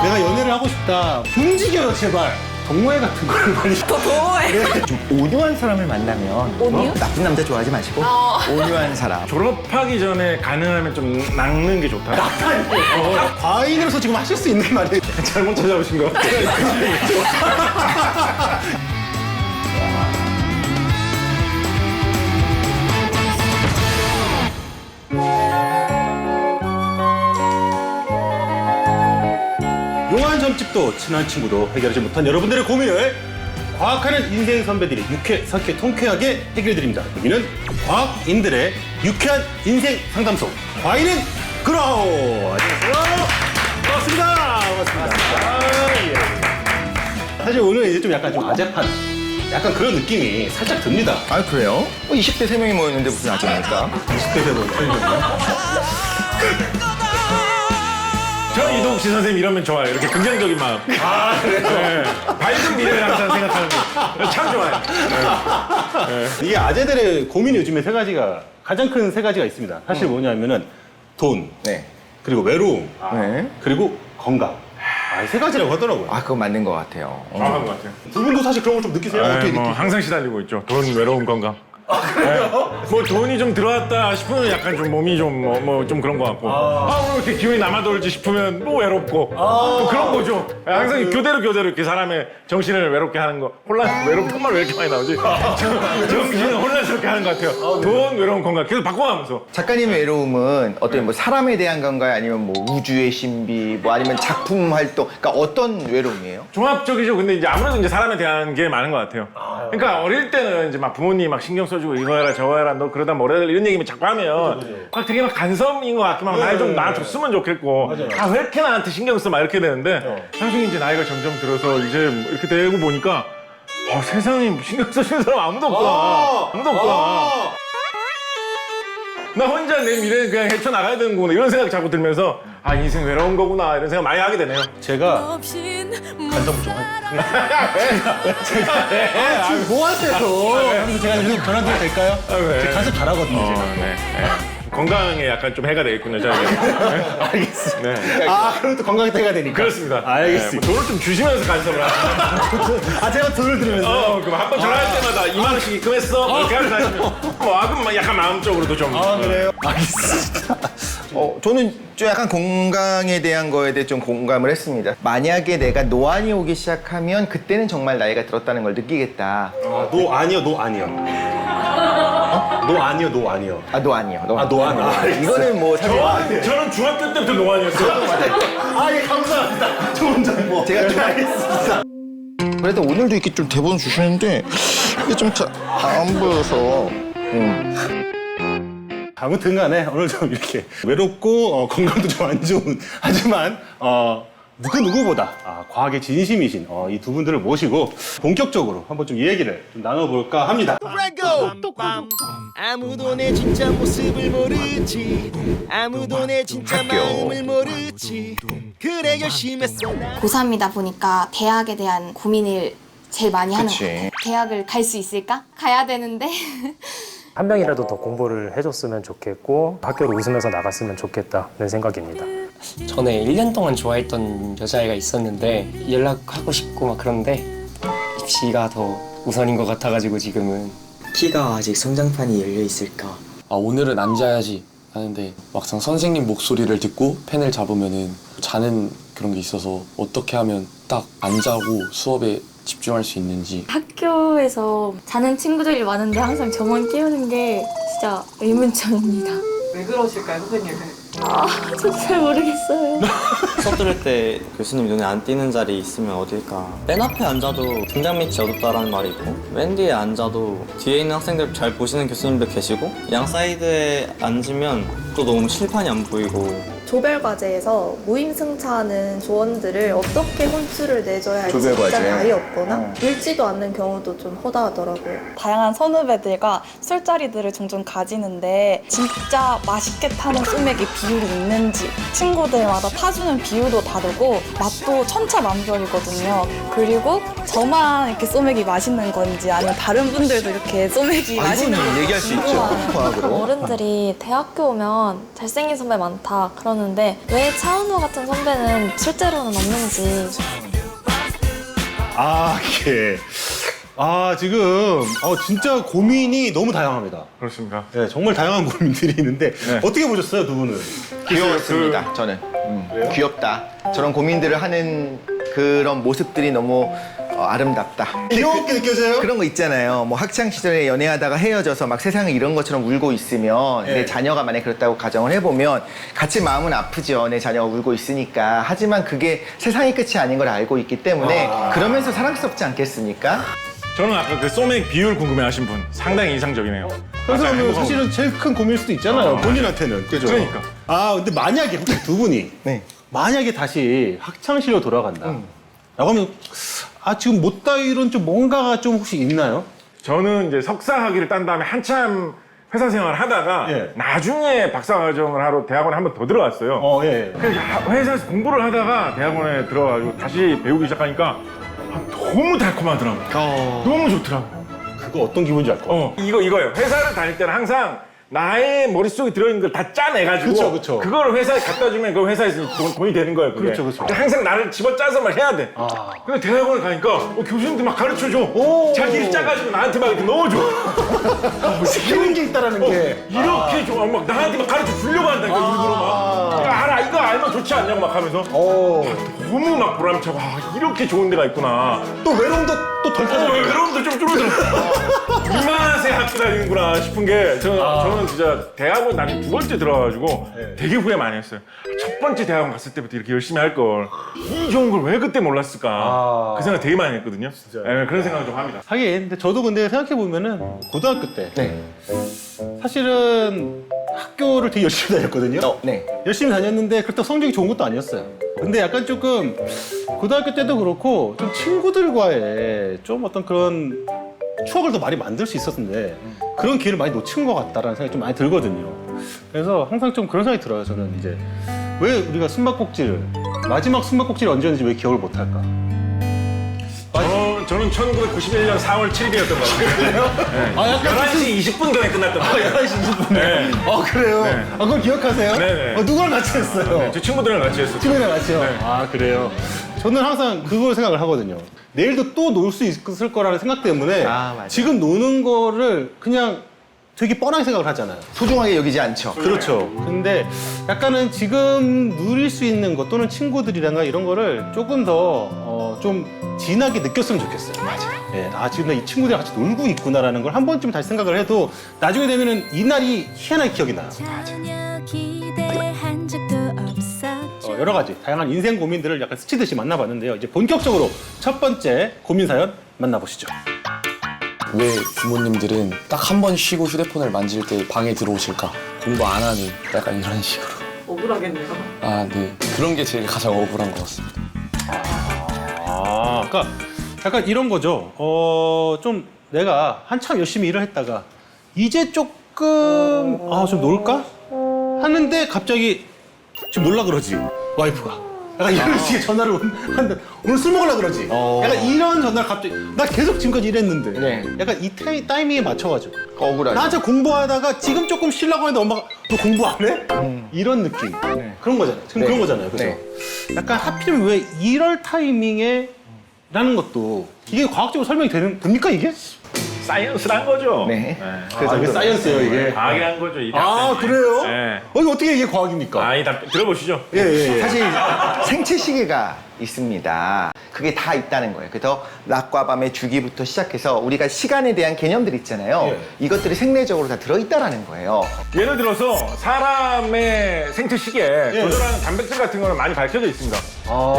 내가 연애를 하고 싶다. 움직여요, 제발. 동호회 같은 걸 많이. 동호회. 좀 온유한 사람을 만나면 온유? 나쁜 남자 좋아하지 마시고 온유한 사람. 졸업하기 전에 가능하면 좀 낚는 게 좋다. 과잉으로서 지금 하실 수 있는 말이에요. 잘못 찾아오신 것 같아요. 용한 점집도 친한 친구도 해결하지 못한 여러분들의 고민을 과학하는 인생 선배들이 유쾌, 상쾌, 통쾌하게 해결해드립니다. 여기는 과학인들의 유쾌한 인생 상담소. 과인은 그라우. 안녕하세요. 반갑습니다. 예. 사실 오늘 이제 좀 약간 좀 아재판, 약간 그런 느낌이 살짝 듭니다. 아 그래요? 20대 3명이 모였는데 무슨 아재입니까? 20대 되고 저 이동욱 씨 선생님 이러면 좋아요. 이렇게 긍정적인 마음. 아, 그래요? 네. 밝은 미래를 항상 생각하는 게 참 좋아요. 이게 아재들의 고민이 요즘에 세 가지가, 가장 큰 세 가지가 있습니다. 사실 뭐냐면은 돈, 네. 그리고 외로움, 네. 그리고 건강. 이 세 가지라고 하더라고요. 아 그거 맞는 것 같아요. 정확한 것 같아요. 두 분도 사실 그런 걸 좀 느끼세요? 어떻게 뭐 느끼세요? 항상 시달리고 있죠. 돈, 외로움, 건강. 뭐 돈이 좀 들어왔다 싶으면 약간 좀 몸이 좀 좀 그런 것 같고 오늘 이렇게 기운이 남아돌지 싶으면 뭐 외롭고 또 그런 거죠. 항상 교대로 이렇게 사람의 정신을 외롭게 하는 거. 외롭단 말 왜 이렇게 많이 나오지? 정신을 혼란스럽게 하는 것 같아요. 돈, 외로움, 건강 계속 바꿔가면서. 작가님의 외로움은 어떤 뭐 사람에 대한 건가요? 아니면 뭐 우주의 신비, 뭐 아니면 작품 활동, 그러니까 어떤 외로움이에요? 종합적이죠. 근데 이제 아무래도 이제 사람에 대한 게 많은 것 같아요. 그러니까 어릴 때는 이제 막 부모님 막 신경 써주고 이거 해라 저거 해라 너 그러다 뭐라 해라 이런 얘기만 자꾸 하면 막 되게 막 간섭인 것 같기만 하고 날 좀 놔줬으면 좋겠고 아 왜 이렇게 나한테 신경 써 막 이렇게 되는데 나중에 이제 나이가 점점 들어서 이제 이렇게 되고 보니까 세상에 신경 써주는 사람 아무도 없구나. 아무도 없구나. 나 혼자 내 미래는 그냥 헤쳐나가야 되는 거구나 이런 생각 자꾸 들면서 아 인생 외로운 거구나 이런 생각 많이 하게 되네요. 제가 간섭을 좀 할게요. 제가 뭐 하세요? 그래서 제가 요즘 전화 드려도 될까요? 왜? 제가 간섭 잘하거든요, 제가. 네. 건강에 약간 좀 해가 되겠군요, 저에게. 알겠습니다. 네. 그럼 또 건강이 해가 되니까. 그렇습니다. 알겠습니다. 네, 뭐 돈을 좀 주시면서 간섭을 하시면. 제가 돈을 드리면서. 그럼 한 번 전화할 때마다 2만 원씩 입금했어? 이렇게 하시면. 그럼 약간 마음적으로도 좀. 그래요? 알겠습니다. 저는 좀 약간 건강에 대한 거에 대해 좀 공감을 했습니다. 만약에 내가 노안이 오기 시작하면 그때는 정말 나이가 들었다는 걸 느끼겠다. 노 아니요. 노 아니요. 노 아니요. 노안이요. 노안. 이거는 뭐 사실 저는 중학교 때부터 노안이었어요. 예, 감사합니다. 좋은 정보. 제가 좀 알겠습니다. 그래도 오늘도 이렇게 좀 대본 주시는데 이게 좀 잘 안 보여서. 아무튼 간에 오늘 좀 이렇게 외롭고 건강도 좀 안 좋은 하지만 그 누구보다 과학에 진심이신 이 두 분들을 모시고 본격적으로 한번 좀 얘기를 좀 나눠볼까 합니다. 아무도 내 진짜 모습을 모르지 아무도 내 진짜 마음을 모르지 그래 열심했어 고3이다 보니까 대학에 대한 고민을 제일 많이 하는 것 그치. 같아요. 대학을 갈 수 있을까? 가야 되는데 한 명이라도 더 공부를 해줬으면 좋겠고 학교를 웃으면서 나갔으면 좋겠다는 생각입니다. 전에 1년 동안 좋아했던 여자애가 있었는데 연락하고 싶고 막 그런데 입시가 더 우선인 것 같아가지고 지금은 키가 아직 성장판이 열려 있을까? 오늘은 앉아야지 하는데 막상 선생님 목소리를 듣고 펜을 잡으면은 자는 그런 게 있어서 어떻게 하면 딱 안 자고 수업에 집중할 수 있는지. 학교에서 자는 친구들이 많은데 항상 저만 깨우는 게 진짜 의문점입니다. 왜 그러실까요, 선생님은? 저 잘 모르겠어요. 수업 들을 때 교수님 눈에 안 띄는 자리 있으면 어딜까? 맨 앞에 앉아도 등장 밑이 어둡다라는 말이 있고 맨 뒤에 앉아도 뒤에 있는 학생들 잘 보시는 교수님도 계시고 양 사이드에 앉으면 또 너무 칠판이 안 보이고 조별과제에서 무임승차하는 조원들을 어떻게 혼수를 내줘야 할지 조별과제. 입장이 아예 없거나 읽지도 않는 경우도 좀 허다하더라고요. 다양한 선후배들과 술자리들을 종종 가지는데 진짜 맛있게 타는 소맥의 비율이 있는지 친구들마다 타주는 비율도 다르고 맛도 천차만별이거든요. 그리고 저만 이렇게 소맥이 맛있는 건지 아니면 다른 분들도 이렇게 소맥이 맛있는 건지 얘기할 수 있죠. 궁금해요. 과학으로. 어른들이 대학교 오면 잘생긴 선배 많다 그러는 모르는데 왜 차은우 같은 선배는 실제로는 없는지. 이게. 지금, 진짜 고민이 너무 다양합니다. 그렇습니까? 네, 정말 다양한 고민들이 있는데, 어떻게 보셨어요, 두 분은? 귀여웠습니다. 저는 귀엽다. 저런 고민들을 하는 그런 모습들이 너무 아름답다. 귀엽게 느껴져요? 그런 거 있잖아요. 뭐 학창 시절에 연애하다가 헤어져서 막 세상을 잃은 것처럼 울고 있으면 내 자녀가 만약에 그렇다고 가정을 해보면 같이 마음은 아프죠. 내 자녀가 울고 있으니까. 하지만 그게 세상의 끝이 아닌 걸 알고 있기 때문에 그러면서 사랑스럽지 않겠습니까? 저는 아까 그 소맥 비율 궁금해하신 분 상당히 인상적이네요. 그래서 맞아요. 뭐 사실은 제일 큰 고민일 수도 있잖아요, 본인한테는. 그죠? 그러니까. 근데 만약에 혹시 두 분이, 만약에 다시 학창시절로 돌아간다. 라고 하면, 지금 못다이론 좀 뭔가가 좀 혹시 있나요? 저는 이제 석사 학위를 딴 다음에 한참 회사 생활을 하다가 나중에 박사 과정을 하러 대학원에 한 번 더 들어갔어요. 그래서 회사에서 공부를 하다가 대학원에 들어가지고 다시 배우기 시작하니까 너무 달콤하더라고요. 너무 좋더라고요. 그거 어떤 기분인지 알 것 같아요. 이거예요. 회사를 다닐 때는 항상 나의 머릿속에 들어있는 걸 다 짜내가지고 그쵸. 그거를 회사에 갖다 주면 그 회사에서 돈이 되는 거예요. 그게. 그렇죠. 항상 나를 집어짜서 막 해야 돼. 근데 대학원을 가니까 교수님들 막 가르쳐줘. 자기를 짜가지고 나한테 막 이렇게 넣어줘. 시키는 게 있다라는 게. 이렇게 좋아. 막 나한테 막 가르쳐 주려고 한다니까 일부러 막. 알아, 이거 알면 좋지 않냐고 막 하면서. 너무 막 보람차고 이렇게 좋은 데가 있구나. 또 외로움도 또 덜 타죠. 외로움도 좀 줄어들어. 이 맛에 학교 다니는구나 싶은 게 저는 진짜 대학원 나중에 두 번째 들어가가지고 되게 후회 많이 했어요. 첫 번째 대학원 갔을 때부터 이렇게 열심히 할 걸. 이 좋은 걸 왜 그때 몰랐을까. 그 생각 되게 많이 했거든요. 그런 생각을 좀 합니다. 하긴, 근데 저도 근데 생각해보면은 고등학교 때 사실은 학교를 되게 열심히 다녔거든요. 열심히 다녔는데 그렇다고 성적이 좋은 것도 아니었어요. 근데 약간 조금 고등학교 때도 그렇고 좀 친구들과의 좀 어떤 그런 추억을 더 많이 만들 수 있었는데 그런 기회를 많이 놓친 것 같다라는 생각이 좀 많이 들거든요. 그래서 항상 좀 그런 생각이 들어요. 저는 이제 왜 우리가 숨바꼭질을 마지막 숨바꼭질이 언제였는지 왜 기억을 못할까? 저는 1991년 4월 7일이었던 것 같아요. 약간 11시 20분 전에 끝났던 것 같아요. 11시 20분에. 그래요? 그걸 기억하세요? 네네. 누구랑 같이 했어요? 제 친구들이랑 같이 했었죠. 친구랑 같이요? 네. 그래요? 저는 항상 그걸 생각을 하거든요. 내일도 또 놀 수 있을 거라는 생각 때문에 지금 노는 거를 그냥 되게 뻔하게 생각을 하잖아요. 소중하게 여기지 않죠. 그렇죠. 근데 약간은 지금 누릴 수 있는 것 또는 친구들이랑 이런 거를 조금 더 좀 진하게 느꼈으면 좋겠어요. 맞아요. 지금 나 이 친구들이랑 같이 놀고 있구나라는 걸 한 번쯤 다시 생각을 해도 나중에 되면은 이 날이 희한하게 기억이 나요. 여러 가지 다양한 인생 고민들을 약간 스치듯이 만나봤는데요. 이제 본격적으로 첫 번째 고민 사연 만나보시죠. 왜 부모님들은 딱 한 번 쉬고 휴대폰을 만질 때 방에 들어오실까? 공부 안 하는 약간 이런 식으로. 억울하겠네요. 네. 그런 게 제일 가장 억울한 것 같습니다. 그러니까 약간 이런 거죠. 좀 내가 한참 열심히 일을 했다가 이제 조금 좀 놀까? 하는데 갑자기 지금 놀라 그러지 와이프가. 약간 이런 식의 전화를 한다. 오늘 술 먹으려 그러지. 약간 이런 전화를 갑자기 나 계속 지금까지 일했는데 약간 이 타이밍에 맞춰가지고 억울하죠. 나 진짜 공부하다가 지금 조금 쉬려고 했는데 엄마가 너 공부 안 해? 이런 느낌. 그런 거잖아요. 지금 그런 거잖아요. 그죠? 약간 하필이면 왜 이럴 타이밍에 라는 것도 이게 과학적으로 설명이 됩니까 이게? 사이언스란 거죠. 이게 사이언스예요 이게. 과학이란 거죠. 그래요? 네. 이거 어떻게 이게 과학입니까? 들어보시죠. 사실 생체 시계가 있습니다. 그게 다 있다는 거예요. 그래서 낮과 밤의 주기부터 시작해서 우리가 시간에 대한 개념들 있잖아요. 이것들이 생리적으로 다 들어있다라는 거예요. 예를 들어서 사람의 생체 시계에 조절하는 단백질 같은 거는 많이 밝혀져 있습니다.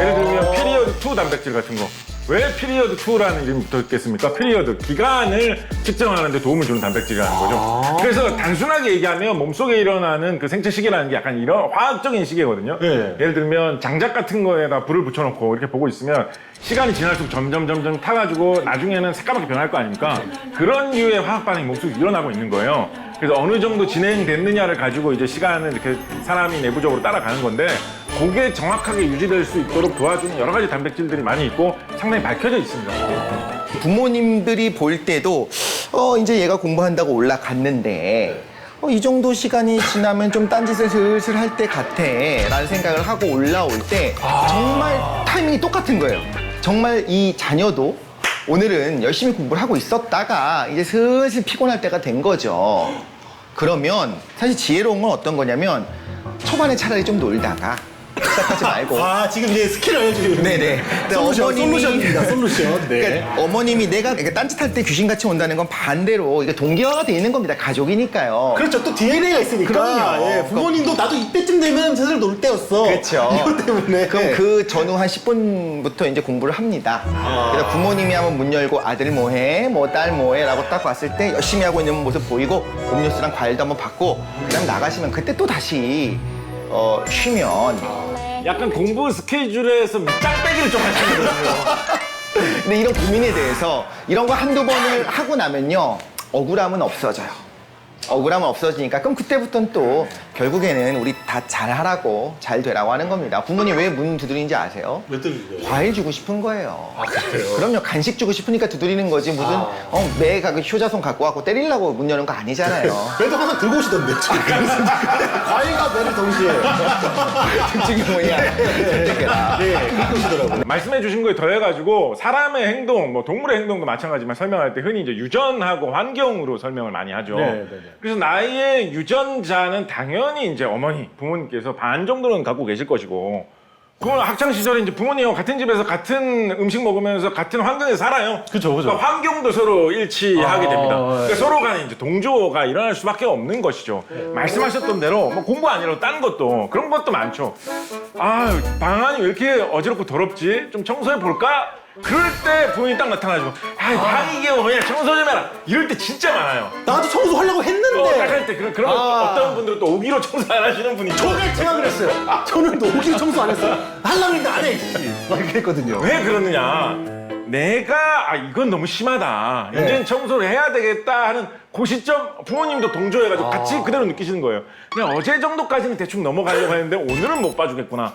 예를 들면 피리어드 2 단백질 같은 거. 왜 피리어드 2라는 이름이 붙었겠습니까? 피리어드, 기간을 측정하는 데 도움을 주는 단백질이라는 거죠. 그래서 단순하게 얘기하면 몸속에 일어나는 그 생체 시계라는 게 약간 이런 화학적인 시계거든요. 예를 들면 장작 같은 거에다 불을 붙여놓고 이렇게 보고 있으면 시간이 지날수록 점점 타가지고 나중에는 새까맣게 변할 거 아닙니까? 그런 류의 화학 반응이 몸속에 일어나고 있는 거예요. 그래서 어느 정도 진행됐느냐를 가지고 이제 시간을 이렇게 사람이 내부적으로 따라가는 건데 그게 정확하게 유지될 수 있도록 도와주는 여러 가지 단백질들이 많이 있고 상당히 밝혀져 있습니다. 부모님들이 볼 때도 이제 얘가 공부한다고 올라갔는데 이 정도 시간이 지나면 좀 딴짓을 슬슬 할 때 같아 라는 생각을 하고 올라올 때 정말 타이밍이 똑같은 거예요. 정말 이 자녀도 오늘은 열심히 공부를 하고 있었다가 이제 슬슬 피곤할 때가 된 거죠. 그러면 사실 지혜로운 건 어떤 거냐면 초반에 차라리 좀 놀다가 시작하지 말고. 지금 이제 스킬을 알려주는. 네네. 솔루션입니다. 솔루션. 네. 그러니까 어머님이 내가 이렇게 딴짓할 때 귀신같이 온다는 건 반대로 이게 동기화가 돼 있는 겁니다. 가족이니까요. 그렇죠. 또 DNA가 있으니까. 그럼요. 예, 부모님도 나도 이때쯤 되면 슬슬 놀 때였어. 그렇죠. 이것 때문에. 그럼 그 전후 한 10분부터 이제 공부를 합니다. 그래서 부모님이 한번 문 열고 아들 뭐해, 뭐 딸 뭐해 라고 딱 봤을 때 열심히 하고 있는 모습 보이고 음료수랑 과일도 한번 받고 그다음 나가시면 그때 또 다시 쉬면. 약간 공부 스케줄에서 밑장빼기를 좀 하시는 거예요. 근데 이런 고민에 대해서 이런 거 한두 번을 하고 나면요 억울함은 없어져요. 억울함은 없어지니까 그럼 그때부터는 또 결국에는 우리 다 잘하라고 잘 되라고 하는 겁니다. 부모님 왜 문 두드리는지 아세요? 몇 등이죠? 과일 주고 싶은 거예요. 그래요? 그럼요. 간식 주고 싶으니까 두드리는 거지 무슨 매가 그 효자손 갖고 와서 때리려고 문 여는 거 아니잖아요. 그래도 항상 들고 오시던데. 과일과 매를 동시에. 특징이 뭐냐? 선택해라. 네, 그렇게 오시더라고요. 말씀해 주신 거에 더해가지고 사람의 행동, 뭐 동물의 행동도 마찬가지지만 설명할 때 흔히 이제 유전하고 환경으로 설명을 많이 하죠. 네. 그래서 나의 유전자는 당연히 이제 어머니, 부모님께서 반 정도는 갖고 계실 것이고, 그건 학창 시절에 이제 부모님하고 같은 집에서 같은 음식 먹으면서 같은 환경에서 살아요. 그죠. 그러니까 환경도 서로 일치하게 됩니다. 그러니까 서로 간에 이제 동조가 일어날 수밖에 없는 것이죠. 말씀하셨던 대로 뭐 공부 아니라도 딴 것도 그런 것도 많죠. 방안이 왜 이렇게 어지럽고 더럽지? 좀 청소해 볼까? 그럴 때 부모님이 딱 나타나시고 방이 이게 뭐냐 청소 좀 해라 이럴 때 진짜 많아요. 나도 청소하려고 했는데. 딱 할 때 그런 어떤 분들은 또 오기로 청소 안 하시는 분이 저는 제가 그랬어요. 저는 오기로 청소 안 했어요. 하려고 했는데 안 해. 막 이렇게 했거든요. 왜 그러느냐? 내가 이건 너무 심하다. 이제는 청소를 해야 되겠다 하는 그 시점 부모님도 동조해가지고 같이 그대로 느끼시는 거예요. 그냥 어제 정도까지는 대충 넘어가려고 했는데 오늘은 못 봐주겠구나.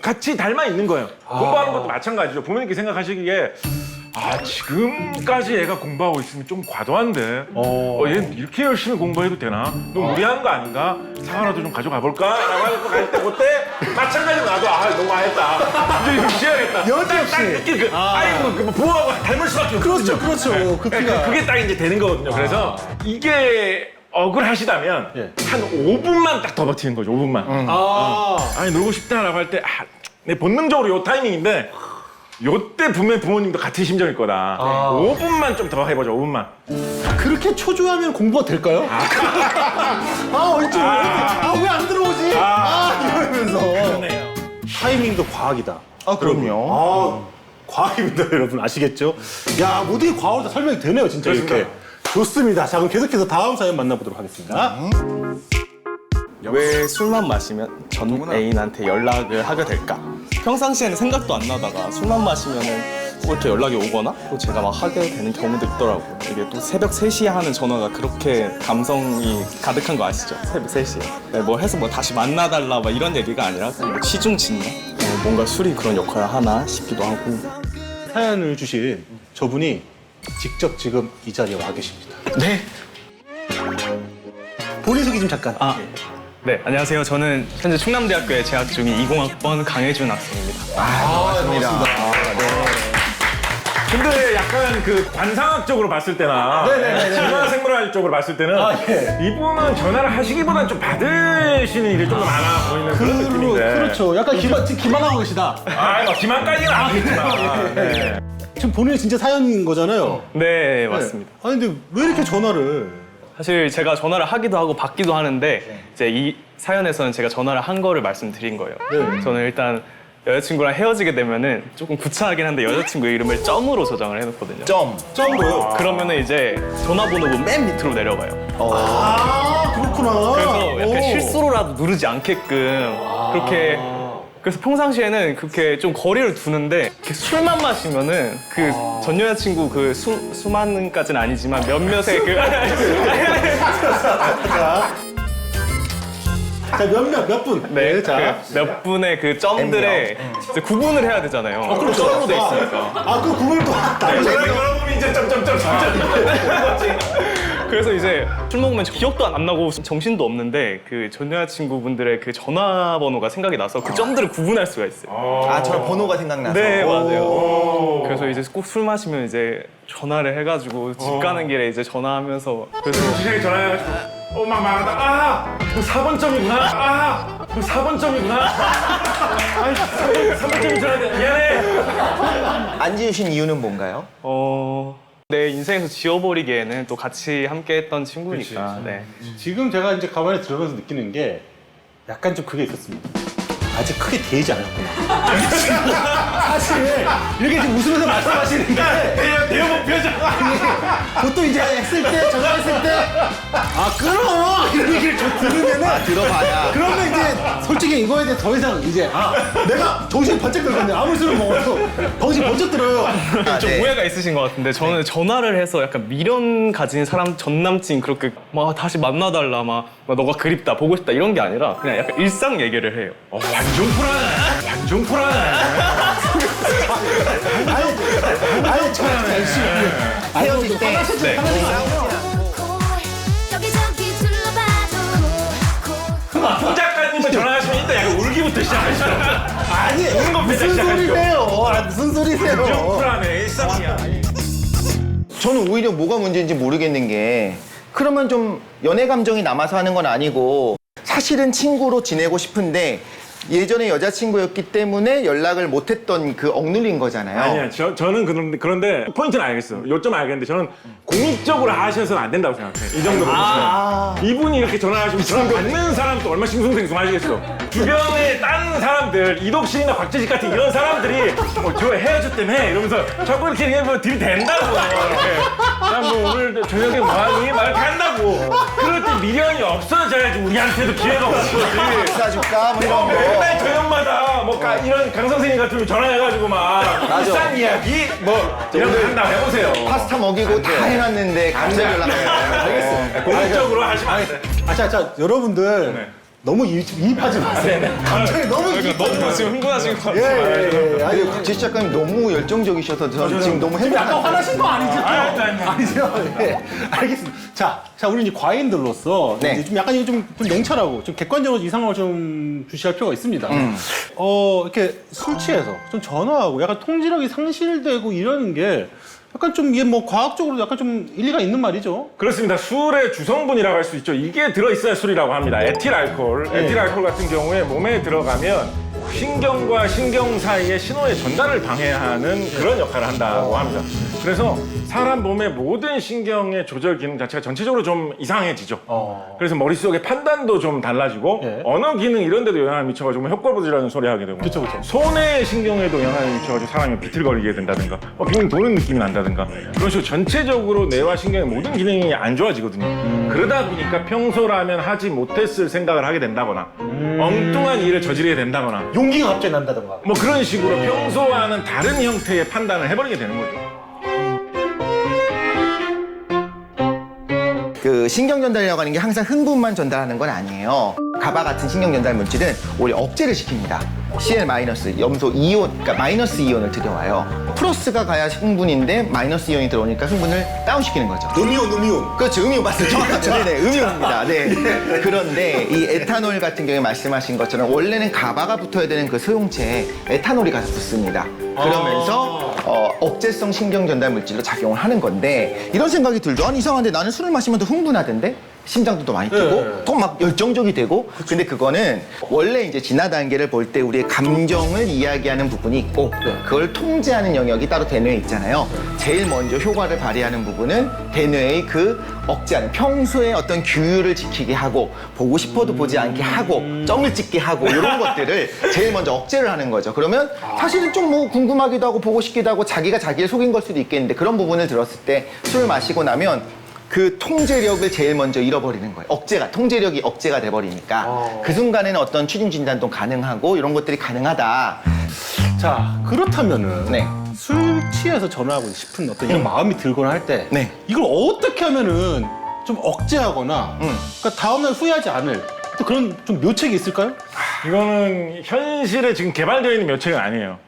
같이 닮아 있는 거예요. 공부하는 것도 마찬가지죠. 부모님께 생각하시기에 지금까지 애가 공부하고 있으면 좀 과도한데 얘는 이렇게 열심히 공부해도 되나? 너무 무리한 거 아닌가? 사과라도 좀 가져가 볼까? 라고 해서 갈 때 그때 마찬가지로 나도 너무 과했다. 이제 이거 쉬어야겠다. 여지없이. 딱 느낀 그 부모하고 닮을 수밖에 없거든요. 그렇죠. 그 피가. 그게 딱 이제 되는 거거든요. 그래서 이게 억울하시다면 한 5분만 딱 더 버티는 거죠. 5분만. 놀고 싶다라고 할 때 내 본능적으로 요 타이밍인데 요때 분명히 부모님도 같은 심정일 거다. 5분만 좀 더 해보자. 5분만. 그렇게 초조하면 공부가 될까요? 왜 안 들어오지? 이러면서. 그러네요. 타이밍도 과학이다. 그럼요. 과학입니다, 여러분. 아시겠죠? 야, 모두의 과학으로 다 설명이 되네요, 진짜 이렇게. 좋습니다. 자, 그럼 계속해서 다음 사연 만나보도록 하겠습니다. 왜 술만 마시면 전 애인한테 연락을 하게 될까? 평상시에는 생각도 안 나다가 술만 마시면은 꼭 이렇게 연락이 오거나 또 제가 막 하게 되는 경우도 있더라고요. 이게 또 새벽 3시에 하는 전화가 그렇게 감성이 가득한 거 아시죠? 새벽 3시에. 네, 뭐 해서 뭐 다시 만나달라 막 이런 얘기가 아니라 그냥 뭐 시중 진담? 뭔가 술이 그런 역할을 하나 싶기도 하고. 사연을 주신 저분이 직접 지금 이 자리에 와 계십니다. 네. 본인 소개 좀 잠깐. 네, 안녕하세요. 저는 현재 충남대학교에 재학 중인 20학번 강혜준 학생입니다. 반갑습니다. 근데 약간 그 관상학적으로 봤을 때나 진화생물학 쪽으로 봤을 때는 이분은 전화를 하시기보다는 좀 받으시는 일이 좀 더 많아 보이는 그런 느낌인데. 그렇죠. 약간 기만하고 계시다. 기만까지는 아니겠지만. 네. 지금 본인이 진짜 사연인 거잖아요. 네, 맞습니다. 근데 왜 이렇게 전화를? 사실 제가 전화를 하기도 하고 받기도 하는데 이제 이 사연에서는 제가 전화를 한 거를 말씀드린 거예요. 저는 일단 여자친구랑 헤어지게 되면은 조금 구차하긴 한데 여자친구의 이름을 점으로 저장을 해놓거든요. 점으로요? 그러면은 이제 전화번호가 맨 밑으로 내려가요. 그렇구나. 그래서 약간 실수로라도 누르지 않게끔 그렇게. 그래서 평상시에는 그렇게 좀 거리를 두는데 이렇게 술만 마시면은 그 전 여자친구 그 수많은까지는 아니지만 몇몇의 그 자, 몇 분? 네, 자. 몇 분의 그 점들에 이제 구분을 해야 되잖아요. 그렇죠. 점으로 돼 있으니까. 그 구분을 또 여러분이 이제 점점점. 그래서 이제 술 먹으면 기억도 안 나고 정신도 없는데 그 전 여자친구분들의 그 전화번호가 생각이 나서 그 점들을 구분할 수가 있어요. 아, 저 번호가 생각나서. 네, 맞아요. 그래서 이제 꼭 술 마시면 이제 전화를 해가지고 집 가는 길에 이제 전화하면서 그래서 주장에 전화해가지고 막 말한다. 아, 그 4번점이구나. 아, 그 4번점이구나. 아이, 3번점이 전화해. 미안해. 안 지우신 이유는 뭔가요? 내 인생에서 지워버리기에는 또 같이 함께했던 친구니까. 네. 지금 제가 이제 가만히 들어가면서 느끼는 게 약간 좀 그게 있었습니다. 아직 크게 데이지 않았구나. 사실 이렇게 지금 웃으면서 말씀하시는데 대여 목표죠. 보통 이제 했을 때 전화했을 때 아 끊어 이런 얘기를 좀 들으면은 들어봐야. 그러면 이제 솔직히 이거에 대해 더 이상 이제 내가 정신 번쩍 들거든요. 아무리 술을 먹어도 정신 번쩍 들어요. 좀 네. 오해가 있으신 것 같은데 저는 전화를 해서 약간 미련 가진 사람 전 남친 그렇게 막 다시 만나달라 막 너가 그립다 보고 싶다 이런 게 아니라 그냥 약간 일상 얘기를 해요. 완전 불안해. 완전 불안해. 아니 저 열심히 헤어질 때 네. 송 작가님은 전화하시면 일단 약간 울기부터 시작하시죠. 아니 우는 것부터 무슨 시작하시죠. 소리세요? 아, 무슨 완전 소리세요? 불안해. 일상이야. 저는 오히려 뭐가 문제인지 모르겠는 게 그러면 좀 연애 감정이 남아서 하는 건 아니고 사실은 친구로 지내고 싶은데 예전에 여자친구였기 때문에 연락을 못했던 그 억눌린 거잖아요. 아니야, 저는 그런데 포인트는 알겠어요. 요점 알겠는데 저는 공익적으로 하셔서는 안 된다고 생각해요. 이 정도로 보시면. 이분이 이렇게 전화하시면 전화 받는 사람도 얼마나 싱숭생숭하시겠어. 주변에 다른 사람들, 이독신이나 박재식 같은 이런 사람들이 저 헤어졌다며 이러면서 자꾸 이렇게 얘기하면 들이댄다고. 난뭐 오늘 저녁에 뭐하니? 막 이렇게 한다고. 그럴 때 미련이 없어져야지 우리한테도 기회가 오는 거지. 사줄까? 뭐 이런 거. 맨날 저녁마다 뭐 이런 강 선생님 같으면 전화해가지고 막 일상 이야기 뭐 이런 거 한다고 해보세요. 파스타 먹이고 다 해놨는데 갑자기 연락해요. 알겠어요. 공익적으로 하시면 안 돼. 자 여러분들 너무 이입하지 마세요. 갑자기 너무 너무 지금 흥분하신 것 같아요. 예. 아니 박재식 작가님 너무 열정적이셔서 저는 지금 너무 지금 약간 행복한데. 화나신 거 아니죠? 아니죠. 예. 알겠습니다. 자 우리 이제 과인들로서 네. 이제 좀 약간 이게 좀 냉철하고 좀 객관적으로 이상을 좀 주시할 필요가 있습니다. 이렇게 술 취해서 좀 전화하고 약간 통제력이 상실되고 이러는 게 약간 좀 이게 뭐 과학적으로 약간 좀 일리가 있는 말이죠. 그렇습니다. 술의 주성분이라고 할 수 있죠. 이게 들어있어야 술이라고 합니다. 에틸알코올. 에틸알코올 같은 경우에 몸에 들어가면 신경과 신경 사이의 신호의 전달을 방해하는 그런 역할을 한다고 합니다. 그래서 사람 몸의 모든 신경의 조절 기능 자체가 전체적으로 좀 이상해지죠. 그래서 머릿속의 판단도 좀 달라지고 예. 언어 기능 이런 데도 영향을 미쳐가지고 혓골부지라는 소리 하게 되고 그쵸. 손의 신경에도 영향을 미쳐가지고 사람이 비틀거리게 된다든가 기분이 도는 느낌이 난다든가 그런 식으로 전체적으로 뇌와 신경의 모든 기능이 안 좋아지거든요. 그러다 보니까 평소라면 하지 못했을 생각을 하게 된다거나 엉뚱한 일을 저지르게 된다거나 용기가 갑자기 난다던가. 뭐 그런 식으로 평소와는 다른 형태의 판단을 해버리게 되는 거죠. 그 신경 전달이라고 하는 게 항상 흥분만 전달하는 건 아니에요. 가바 같은 신경 전달 물질은 오히려 억제를 시킵니다. Cl- 염소 이온, 그러니까 마이너스 이온을 들여와요. 플러스가 가야 흥분인데 마이너스 이온이 들어오니까 흥분을 다운시키는 거죠. 음이온. 그렇죠. 음이온 맞습니다. 정확하죠. 네네. 음이온입니다. 네. 그런데 이 에탄올 같은 경우에 말씀하신 것처럼 원래는 가바가 붙어야 되는 그 소용체에 에탄올이 가서 붙습니다. 그러면서 억제성 신경 전달 물질로 작용을 하는 건데 이런 생각이 들죠. 아니 이상한데 나는 술을 마시면 더 흥분하던데? 심장도 더 많이 뛰고 더 막 열정적이 되고 근데 그거는 원래 이제 진화 단계를 볼 때 우리의 감정을 이야기하는 부분이 있고 그걸 통제하는 영역이 따로 대뇌에 있잖아요. 제일 먼저 효과를 발휘하는 부분은 대뇌의 그 억제하는 평소에 어떤 규율을 지키게 하고 보고 싶어도 보지 않게 하고 점을 찍게 하고 이런 것들을 제일 먼저 억제를 하는 거죠. 그러면 사실은 좀 뭐 궁금하기도 하고 보고 싶기도 하고 자기가 자기를 속인 걸 수도 있겠는데 그런 부분을 들었을 때 술을 마시고 나면 그 통제력을 제일 먼저 잃어버리는 거예요. 통제력이 억제가 돼버리니까 그 순간에는 어떤 취중 진단도 가능하고 이런 것들이 가능하다. 자 그렇다면은 네. 술 취해서 전화하고 싶은 어떤 이런 마음이 들거나 할 때 네. 이걸 어떻게 하면은 좀 억제하거나 그러니까 다음날 후회하지 않을 또 그런 좀 묘책이 있을까요? 이거는 현실에 지금 개발되어 있는 묘책은 아니에요.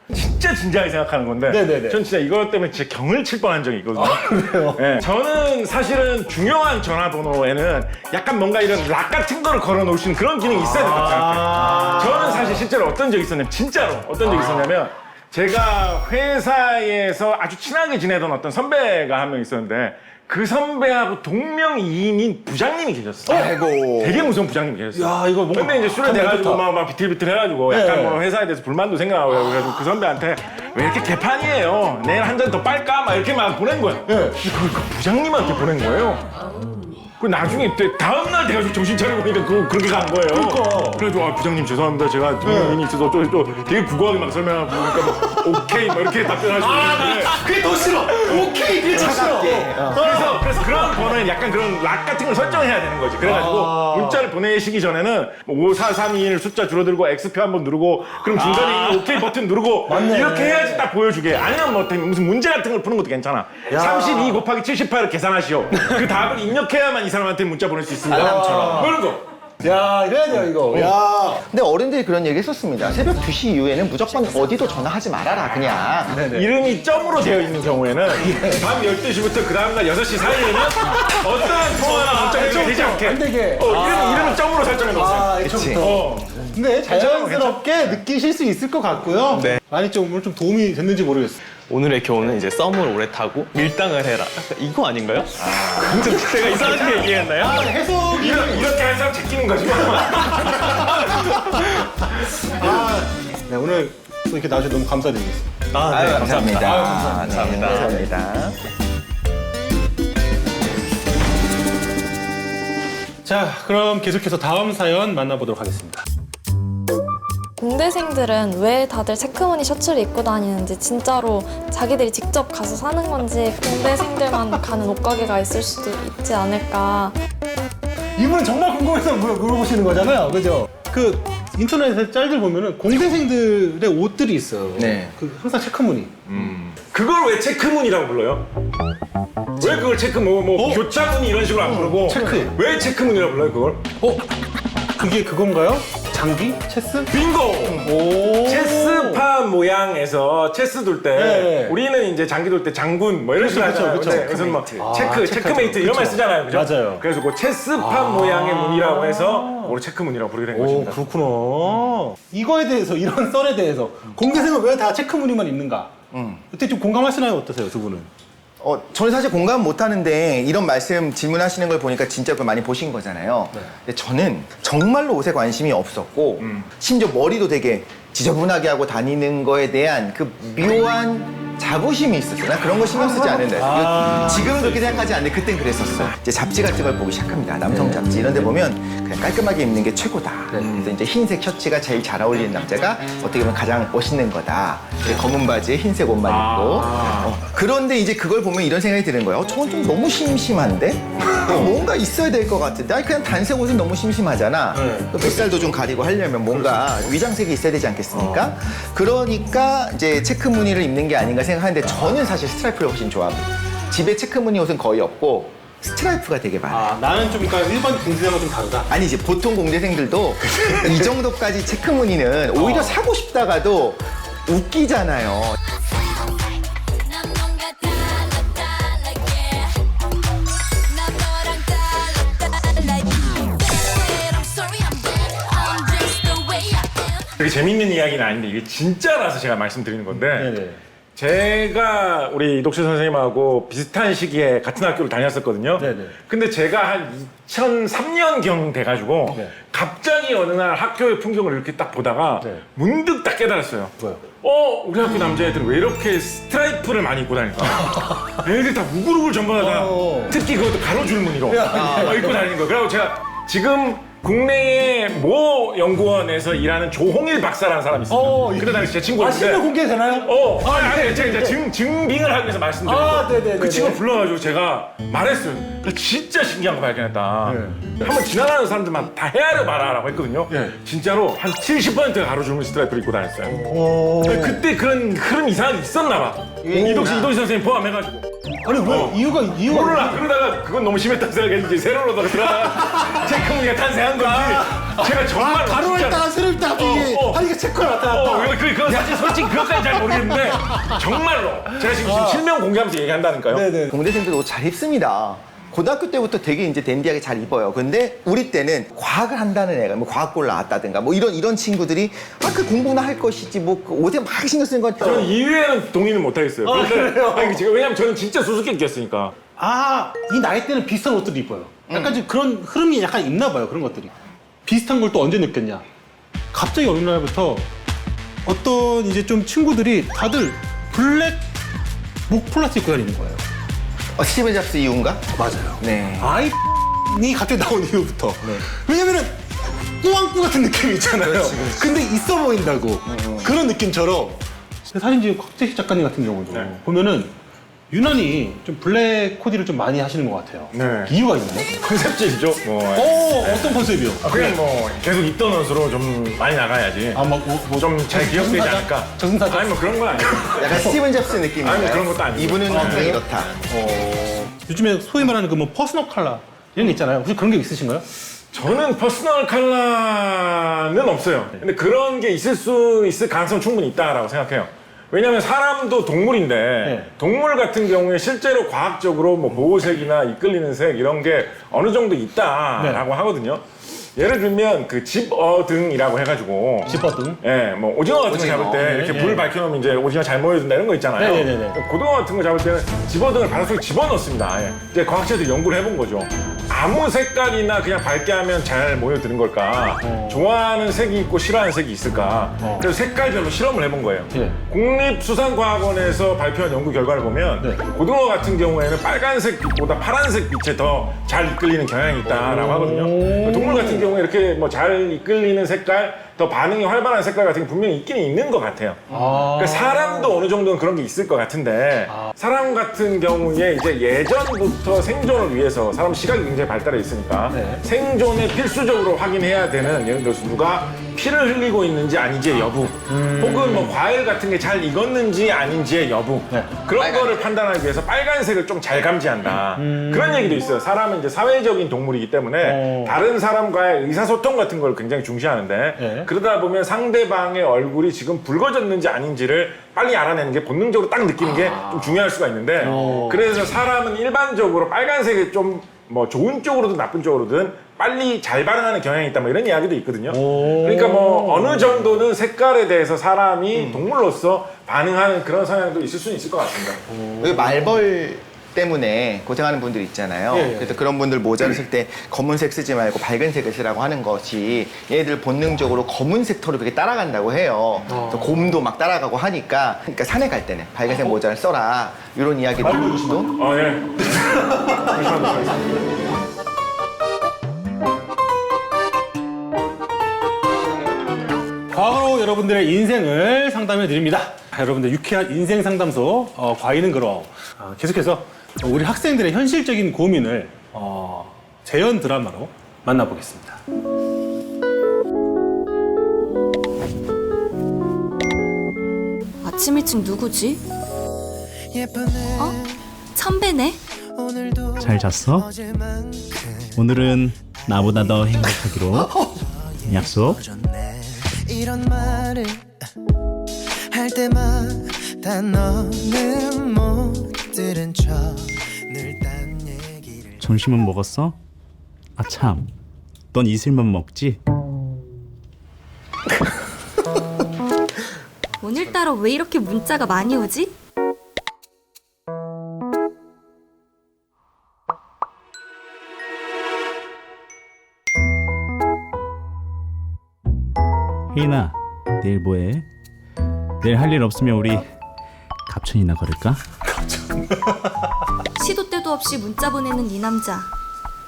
진짜 진지하게 생각하는 건데 네네네. 전 진짜 이것 때문에 진짜 경을 칠 뻔한 적이 있거든요. 그래요? 네. 저는 사실은 중요한 전화번호에는 약간 뭔가 이런 락 같은 거를 걸어놓을 수 있는 그런 기능이 있어야 된다고 생각해요. 저는 사실 실제로 어떤 적이 있었냐면 진짜로 어떤 적이 있었냐면 제가 회사에서 아주 친하게 지내던 어떤 선배가 한 명 있었는데 그 선배하고 동명이인인 부장님이 계셨어요. 아이고. 되게 무서운 부장님이 계셨어요. 야, 이거 뭔가 근데 이제 술에 감명 돼가지고 좋다. 막 비틀비틀 해가지고 약간 네. 뭐 회사에 대해서 불만도 생각하고 그래가지고 그 선배한테 왜 이렇게 개판이에요? 내일 한 잔 더 빨까? 막 이렇게 막 보낸 거야. 네. 근데 그걸 그 부장님한테 보낸 거예요. 그 나중에 다음날 돼가지고 정신 차려보니까 그렇게 간 거예요. 그러니까. 그래가지고 아, 부장님 죄송합니다. 제가 동명이인이 있어서 또 되게 구구하게 막 설명하고 그러니까 뭐 오케이 막 이렇게 답변하시고 있는데 그게 더 싫어. 오케이, 그게 더 싫어. 그래서 그런 번호에 약간 그런 락 같은 걸 설정해야 되는 거지. 그래가지고 문자를 보내시기 전에는 5432를 숫자 줄어들고 X표 한번 누르고 그럼 중간에 있는 오케이 버튼 누르고 이렇게 해야지 딱 보여주게. 아니면 뭐 무슨 문제 같은 걸 푸는 것도 괜찮아. 32 곱하기 78을 계산하시오. 그 답을 입력해야만 이 사람한테 문자 보낼 수 있습니다. 알람처럼. 그런 거. 야, 이래야 돼요, 이거. 야. 근데 어른들이 그런 얘기 했었습니다. 새벽 2시 이후에는 무조건 어디도 전화하지 말아라, 그냥. 이름이 점으로 되어 있는 경우에는 밤 12시부터 그 다음날 6시 사이에는 어떠한 통화나 문자가 되지 않게 안 되게. 이름을 점으로 설정해 놓으세요. 그치. 근데 자연스럽게 느끼실 수 있을 것 같고요. 네. 많이 좀 오늘 좀 도움이 됐는지 모르겠어요. 오늘의 교훈은 이제 썸을 오래 타고 밀당을 해라. 약간 이거 아닌가요? 좀 제가 이상하게 얘기했나요? 해석이 이렇게 한 사람 제끼는 거지. 네, 오늘 또 이렇게 나와주셔서 너무 감사드리겠습니다. 아, 네, 감사합니다. 감사합니다. 감사합니다. 자, 그럼 계속해서 다음 사연 만나보도록 하겠습니다. 공대생들은 왜 다들 체크무늬 셔츠를 입고 다니는지 진짜로 자기들이 직접 가서 사는 건지 공대생들만 가는 옷가게가 있을 수도 있지 않을까. 이분은 정말 궁금해서 물어보시는 거잖아요. 그죠? 그 인터넷에 짤들 보면은 공대생들의 옷들이 있어요. 네. 그 항상 체크무늬. 그걸 왜 체크무늬라고 불러요? 왜 그걸 교차무늬 이런 식으로 안 부르고 체크. 왜 체크무늬라고 불러요 그걸? 그게 그건가요? 장비? 체스? 빙고! 오. 체스판 모양에서 체스 둘 때 네. 우리는 이제 장기 둘 때 장군 뭐 이런 식으로 그쵸, 하잖아요. 그쵸. 근데 그래서 뭐 체크메이트 이런 말 쓰잖아요. 그죠? 맞아요. 그래서 그 체스판 모양의 무늬라고 해서 우리 체크무늬라고 부르게 된 오, 것입니다. 그렇구나. 이거에 대해서, 이런 썰에 대해서 공대생은 왜 다 체크무늬만 입는가? 그때 좀 공감하시나요? 어떠세요, 두 분은? 저는 사실 공감 못 하는데 이런 말씀 질문하시는 걸 보니까 진짜 그걸 많이 보신 거잖아요. 근데 저는 정말로 옷에 관심이 없었고 심지어 머리도 되게 지저분하게 하고 다니는 거에 대한 그 묘한 자부심이 있었어요. 난 그런 거 신경 쓰지 않는다. 지금은 그렇게 생각하지 않는데 그땐 그랬었어. 이제 잡지 같은 걸 보기 시작합니다. 남성 잡지 이런 데 보면 그냥 깔끔하게 입는 게 최고다. 그래서 이제 흰색 셔츠가 제일 잘 어울리는 남자가 어떻게 보면 가장 멋있는 거다. 이제 검은 바지에 흰색 옷만 입고. 그런데 이제 그걸 보면 이런 생각이 드는 거예요. 저건 좀 너무 심심한데? 뭔가 있어야 될 것 같은데? 아니 그냥 단색 옷은 너무 심심하잖아. 또 뱃살도 좀 가리고 하려면 뭔가 위장색이 있어야 되지 않겠습니까? 그러니까 이제 체크 무늬를 입는 게 아닌가 생각하는데 저는 사실 스트라이프를 훨씬 좋아합니다. 집에 체크 무늬 옷은 거의 없고 스트라이프가 되게 많아요. 나는 좀 그러니까 일반 공대생과 좀 다르다. 아니지 보통 공대생들도 이 정도까지 체크 무늬는 오히려 사고 싶다가도 웃기잖아요. 되게 재밌는 이야기는 아닌데 이게 진짜라서 제가 말씀드리는 건데 네네. 제가 우리 이독실 선생님하고 비슷한 시기에 같은 학교를 다녔었거든요. 네네. 근데 제가 한 2003년경 돼가지고 네. 갑자기 어느 날 학교의 풍경을 이렇게 딱 보다가 네. 문득 딱 깨달았어요. 뭐요? 우리 학교 남자애들은 왜 이렇게 스트라이프를 많이 입고 다닐까? 애들 다 우글우글 전부 다 특히 그것도 가로줄무늬로 입고 다니는 거예요. 그래서 제가 지금 국내의 모 연구원에서 일하는 조홍일 박사라는 사람이 있어요. 그때 당시 제 친구였는데. 실명 공개 되나요? 아니, 제가 증빙을 하기 위해서 말씀드린 네네. 그 친구 불러가지고 제가 말했어요. 나 진짜 신기한 거 발견했다. 한번 지나가는 사람들만 다 헤아려 봐라라고 했거든요. 진짜로 한 70%가 가로줄무늬 스트라이프를 입고 다녔어요. 그때 그런 이상한 게 있었나 봐. 이독실 선생님 포함해가지고. 아니 왜 이유가 몰라. 그러다가 그건 너무 심했다고 생각했는지 세로로 들어가다가 체크무늬가 탄생한 건지 제가 정말 가로를 따라 세로를 따라 이게 하니까 체크가 나타났다. 그건 사실 솔직히 그것까지 잘 모르겠는데 정말로 제가 지금 실명 공개하면서 얘기한다니까요. 네네. 공대생들 옷 잘 입습니다. 고등학교 때부터 되게 이제 댄디하게 잘 입어요. 근데 우리 때는 과학을 한다는 애가 뭐 과학고를 나왔다든가 뭐 이런 친구들이 그 공부나 할 것이지 뭐 그 옷에 막 신경 쓰는 건 저는 이외에는 동의는 못하겠어요. 그래요? 아니, 제가 왜냐면 저는 진짜 수수께끼 였으니까. 이 나이 때는 비슷한 옷들을 입어요. 약간 좀 그런 흐름이 약간 있나 봐요, 그런 것들이. 비슷한 걸 또 언제 느꼈냐. 갑자기 어느 날부터 어떤 이제 좀 친구들이 다들 블랙 목 폴라스 입고 다니는 거예요. 스티븐 잡스 이후인가? 맞아요. 네. 아이이 갑자기 나온 이후부터. 왜냐면은 꾸안꾸 같은 느낌이 있잖아요. 근데 있어 보인다고. 그런 느낌처럼. 사실 지금 곽재식 작가님 같은 경우도 보면은 유난히 좀 블랙 코디를 좀 많이 하시는 것 같아요. 네. 이유가 있나요? 컨셉질이죠. 어떤 컨셉이요? 그냥 뭐 계속 입던 옷으로 좀 많이 나가야지. 좀 잘 기억되지 않을까? 저승사자? 아니 뭐 그런 건 아니고. 약간 스티븐 잡스 느낌인가요? 아니, 그런 것도 아니고. 이분은 항상 그래요? 이렇다. 요즘에 소위 말하는 그 뭐 퍼스널 컬러 이런 게 있잖아요. 혹시 그런 게 있으신가요? 저는 퍼스널 컬러는 없어요. 근데 그런 게 있을 가능성은 충분히 있다라고 생각해요. 왜냐하면 사람도 동물인데 동물 같은 경우에 실제로 과학적으로 뭐 보호색이나 이끌리는 색 이런 게 어느 정도 있다라고 하거든요. 예를 들면 그 집어등이라고 해가지고 집어등? 예, 뭐 오징어 같은 거 잡을 때 이렇게 불을 밝혀놓으면 이제 오징어 잘 모여든다 이런 거 있잖아요. 네네네. 고등어 같은 거 잡을 때는 집어등을 바닷속에 집어넣습니다. 이제 과학자들이 연구를 해본 거죠. 아무 색깔이나 그냥 밝게 하면 잘 모여드는 걸까? 좋아하는 색이 있고 싫어하는 색이 있을까? 그래서 색깔별로 실험을 해본 거예요. 국립수산과학원에서 발표한 연구 결과를 보면 고등어 같은 경우에는 빨간색 빛보다 파란색 빛에 더 잘 이끌리는 경향이 있다라고 하거든요. 동물 같은 경우에 이렇게 뭐 잘 이끌리는 색깔, 더 반응이 활발한 색깔 같은 게 분명히 있기는 있는 것 같아요. 그러니까 사람도 어느 정도는 그런 게 있을 것 같은데 사람 같은 경우에 이제 예전부터 생존을 위해서 사람 시각이 굉장히 발달해 있으니까 생존에 필수적으로 확인해야 되는 예를 들어서 누가 피를 흘리고 있는지 아닌지의 여부 혹은 뭐 과일 같은 게 잘 익었는지 아닌지의 여부 그런 거를 판단하기 위해서 빨간색을 좀 잘 감지한다. 그런 얘기도 있어요. 사람은 이제 사회적인 동물이기 때문에 다른 사람과의 의사소통 같은 걸 굉장히 중시하는데 그러다 보면 상대방의 얼굴이 지금 붉어졌는지 아닌지를 빨리 알아내는 게 본능적으로 딱 느끼는 게 좀 중요할 수가 있는데 그래서 사람은 일반적으로 빨간색이 좀 뭐 좋은 쪽으로든 나쁜 쪽으로든 빨리 잘 반응하는 경향이 있다 뭐 이런 이야기도 있거든요. 그러니까 뭐 어느 정도는 색깔에 대해서 사람이 동물로서 반응하는 그런 성향도 있을 수는 있을 것 같습니다. 여기 말벌 때문에 고생하는 분들 있잖아요. 그래서 그런 분들 모자를 쓸 때 검은색 쓰지 말고 밝은색을 쓰라고 하는 것이 얘들 본능적으로 검은색 털을 그렇게 따라간다고 해요. 그래서 곰도 막 따라가고 하니까 그러니까 산에 갈 때는 밝은색 모자를 써라 이런 이야기도 또 예. 과거로 여러분들의 인생을 상담해 드립니다. 여러분들 유쾌한 인생 상담소 과인은 그럼 계속해서 우리 학생들의 현실적인 고민을 재연 드라마로 만나보겠습니다. 아침 일찍 누구지? 참배네? 잘 잤어? 오늘은 나보다 더 행복하기로 약속. 이런 말을 할 때마다 너는 못 들은 척 늘 딴 얘기를. 점심은 먹었어? 아 참, 넌 이슬만 먹지? 오늘따라 왜 이렇게 문자가 많이 오지? 혜인아, 내일 뭐해? 내일 할 일 없으면 우리 갑천이나 걸을까? 시도 때도 없이 문자 보내는 이 남자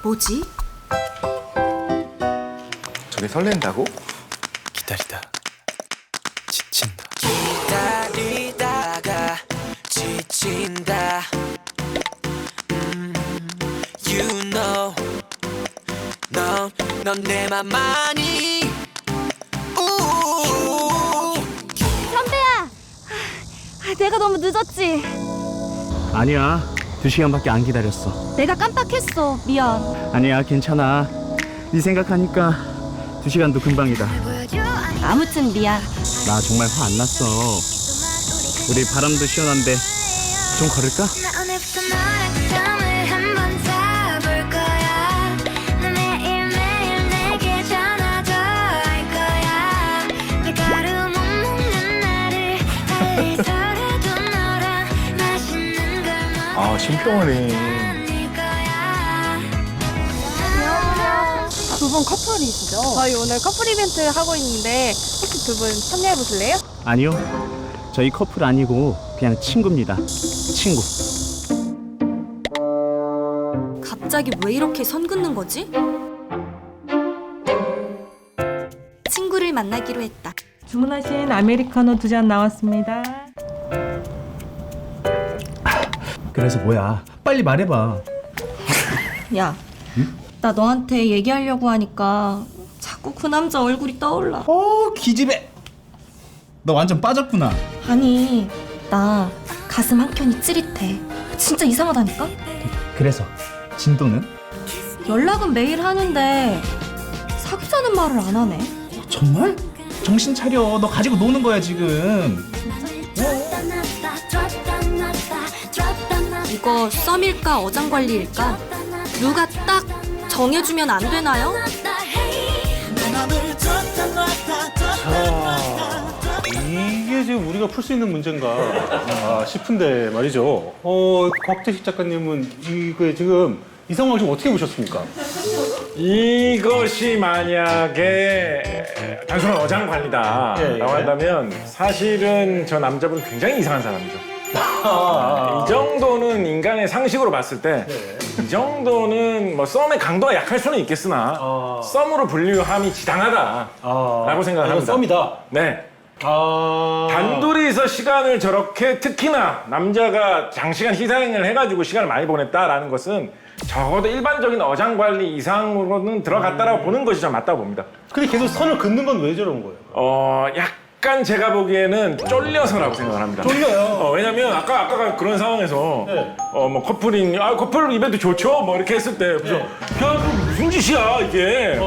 뭐지? 저게 설렌다고? 기다리다 지친다. 기다리다가 지친다. You know, 넌 내 맘 많이. 선배야! 내가 너무 늦었지? 아니야, 2시간밖에 안 기다렸어. 내가 깜빡했어. 미안. 아니야, 괜찮아. 네 생각하니까 2시간도 금방이다. 아무튼 미안. 나 정말 화 안 났어. 우리 바람도 시원한데 좀 걸을까? 나 오늘부터 너랑 잠을 한번 자볼 거야. 나 매일매일 내게 전화도 할 거야. 밀가루 못 먹는 나를 달리 서라도 너랑 맛있는 걸 아, 심평원이. 먹을 거야. 두 분 커플이시죠? 저희 오늘 커플 이벤트 하고 있는데 혹시 두 분 참여해 보실래요? 아니요. 저희 커플 아니고 그냥 친구입니다. 친구. 갑자기 왜 이렇게 선 긋는 거지? 친구를 만나기로 했다. 주문하신 아메리카노 2잔 나왔습니다. 그래서 뭐야? 빨리 말해봐. 야, 나 너한테 얘기하려고 하니까 자꾸 그 남자 얼굴이 떠올라. 기집애. 너 완전 빠졌구나. 아니, 나 가슴 한 켠이 찌릿해. 진짜 이상하다니까? 그래서 진도는? 연락은 매일 하는데 사귀자는 말을 안 하네. 정말? 정신 차려. 너 가지고 노는 거야 지금. 이거 썸일까 어장관리일까? 누가 딱 정해주면 안 되나요? 이게 지금 우리가 풀 수 있는 문제인가 싶은데 말이죠. 곽재식 작가님은 이거 지금 이 상황을 지금 어떻게 보셨습니까? 이것이 만약에 단순한 어장관리다라고 한다면 사실은 저 남자분 굉장히 이상한 사람이죠. 이 정도는 인간의 상식으로 봤을 때 이 정도는 뭐 썸의 강도가 약할 수는 있겠으나 썸으로 분류함이 지당하다라고 생각을 합니다. 썸이다. 네. 단둘이서 시간을 저렇게 특히나 남자가 장시간 희생을 해가지고 시간을 많이 보냈다라는 것은 적어도 일반적인 어장관리 이상으로는 들어갔다라고 보는 것이 좀 맞다고 봅니다. 근데 계속 선을 긋는 건 왜 저런 거예요? 약간 제가 보기에는 쫄려서라고 생각을 합니다. 쫄려요. 왜냐면 아까 그런 상황에서 뭐 커플인 커플 이벤트 좋죠 뭐 이렇게 했을 때 그죠? 야, 너 무슨 짓이야 이게?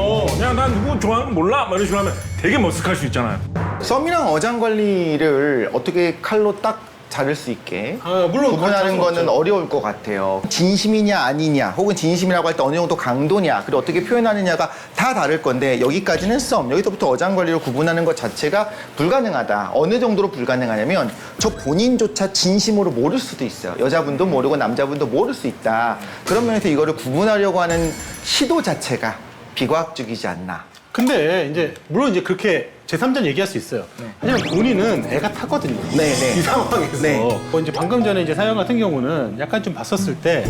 야, 난 누구 좋아하는 거 몰라? 막 이런 식으로 하면 되게 머쓱할 수 있잖아요. 썸이랑 어장관리를 어떻게 칼로 딱 자를 수 있게 물론 구분하는 거는 어려울 것 같아요. 진심이냐 아니냐 혹은 진심이라고 할 때 어느 정도 강도냐 그리고 어떻게 표현하느냐가 다 다를 건데 여기까지는 썸, 여기서부터 어장관리를 구분하는 것 자체가 불가능하다. 어느 정도로 불가능하냐면 저 본인조차 진심으로 모를 수도 있어요. 여자분도 모르고 남자분도 모를 수 있다. 그런 면에서 이거를 구분하려고 하는 시도 자체가 비과학적이지 않나. 근데 이제 물론 이제 그렇게 제3자는 얘기할 수 있어요. 하지만 본인은 애가 타거든요. 이 상황에서. 이제 방금 전에 이제 사연 같은 경우는 약간 좀 봤었을 때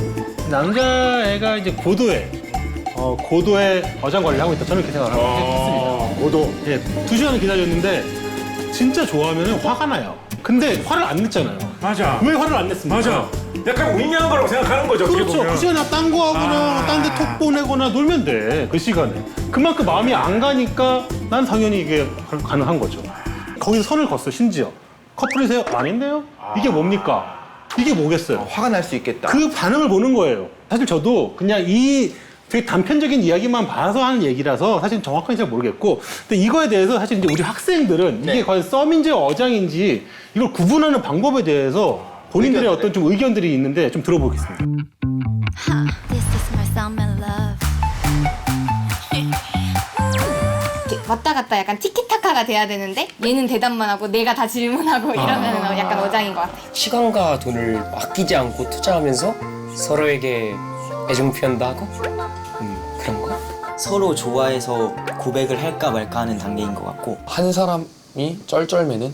남자애가 이제 고도의 어장관리를 하고 있다. 저는 그렇게 생각을 했습니다. 고도. 예, 2시간을 기다렸는데 진짜 좋아하면 화가 나요. 근데 화를 안 냈잖아요. 맞아. 왜 화를 안 냈습니까? 맞아. 약간 무의미한 거라고 생각하는 거죠. 그렇죠. 그 시간에 딴 거 하거나 딴 데 톡 보내거나 놀면 돼. 그 시간에. 그만큼 마음이 안 가니까 난 당연히 이게 가능한 거죠. 거기서 선을 걷어 심지어. 커플이세요? 아닌데요? 이게 뭡니까? 이게 뭐겠어요? 화가 날 수 있겠다. 그 반응을 보는 거예요. 사실 저도 그냥 이 되게 단편적인 이야기만 봐서 하는 얘기라서 사실 정확하게 잘 모르겠고, 근데 이거에 대해서 사실 이제 우리 학생들은 이게 과연 썸인지 어장인지 이걸 구분하는 방법에 대해서 본인들의 어떤 좀 의견들이 있는데 좀 들어보겠습니다. This is my summer love. 이렇게 왔다 갔다 약간 티키타카가 돼야 되는데 얘는 대답만 하고 내가 다 질문하고 이러면 약간 어장인 것 같아요. 시간과 돈을 아끼지 않고 투자하면서 서로에게 애정 표현도 하고 그런 거? 서로 좋아해서 고백을 할까 말까 하는 단계인 것 같고 한 사람이 쩔쩔매는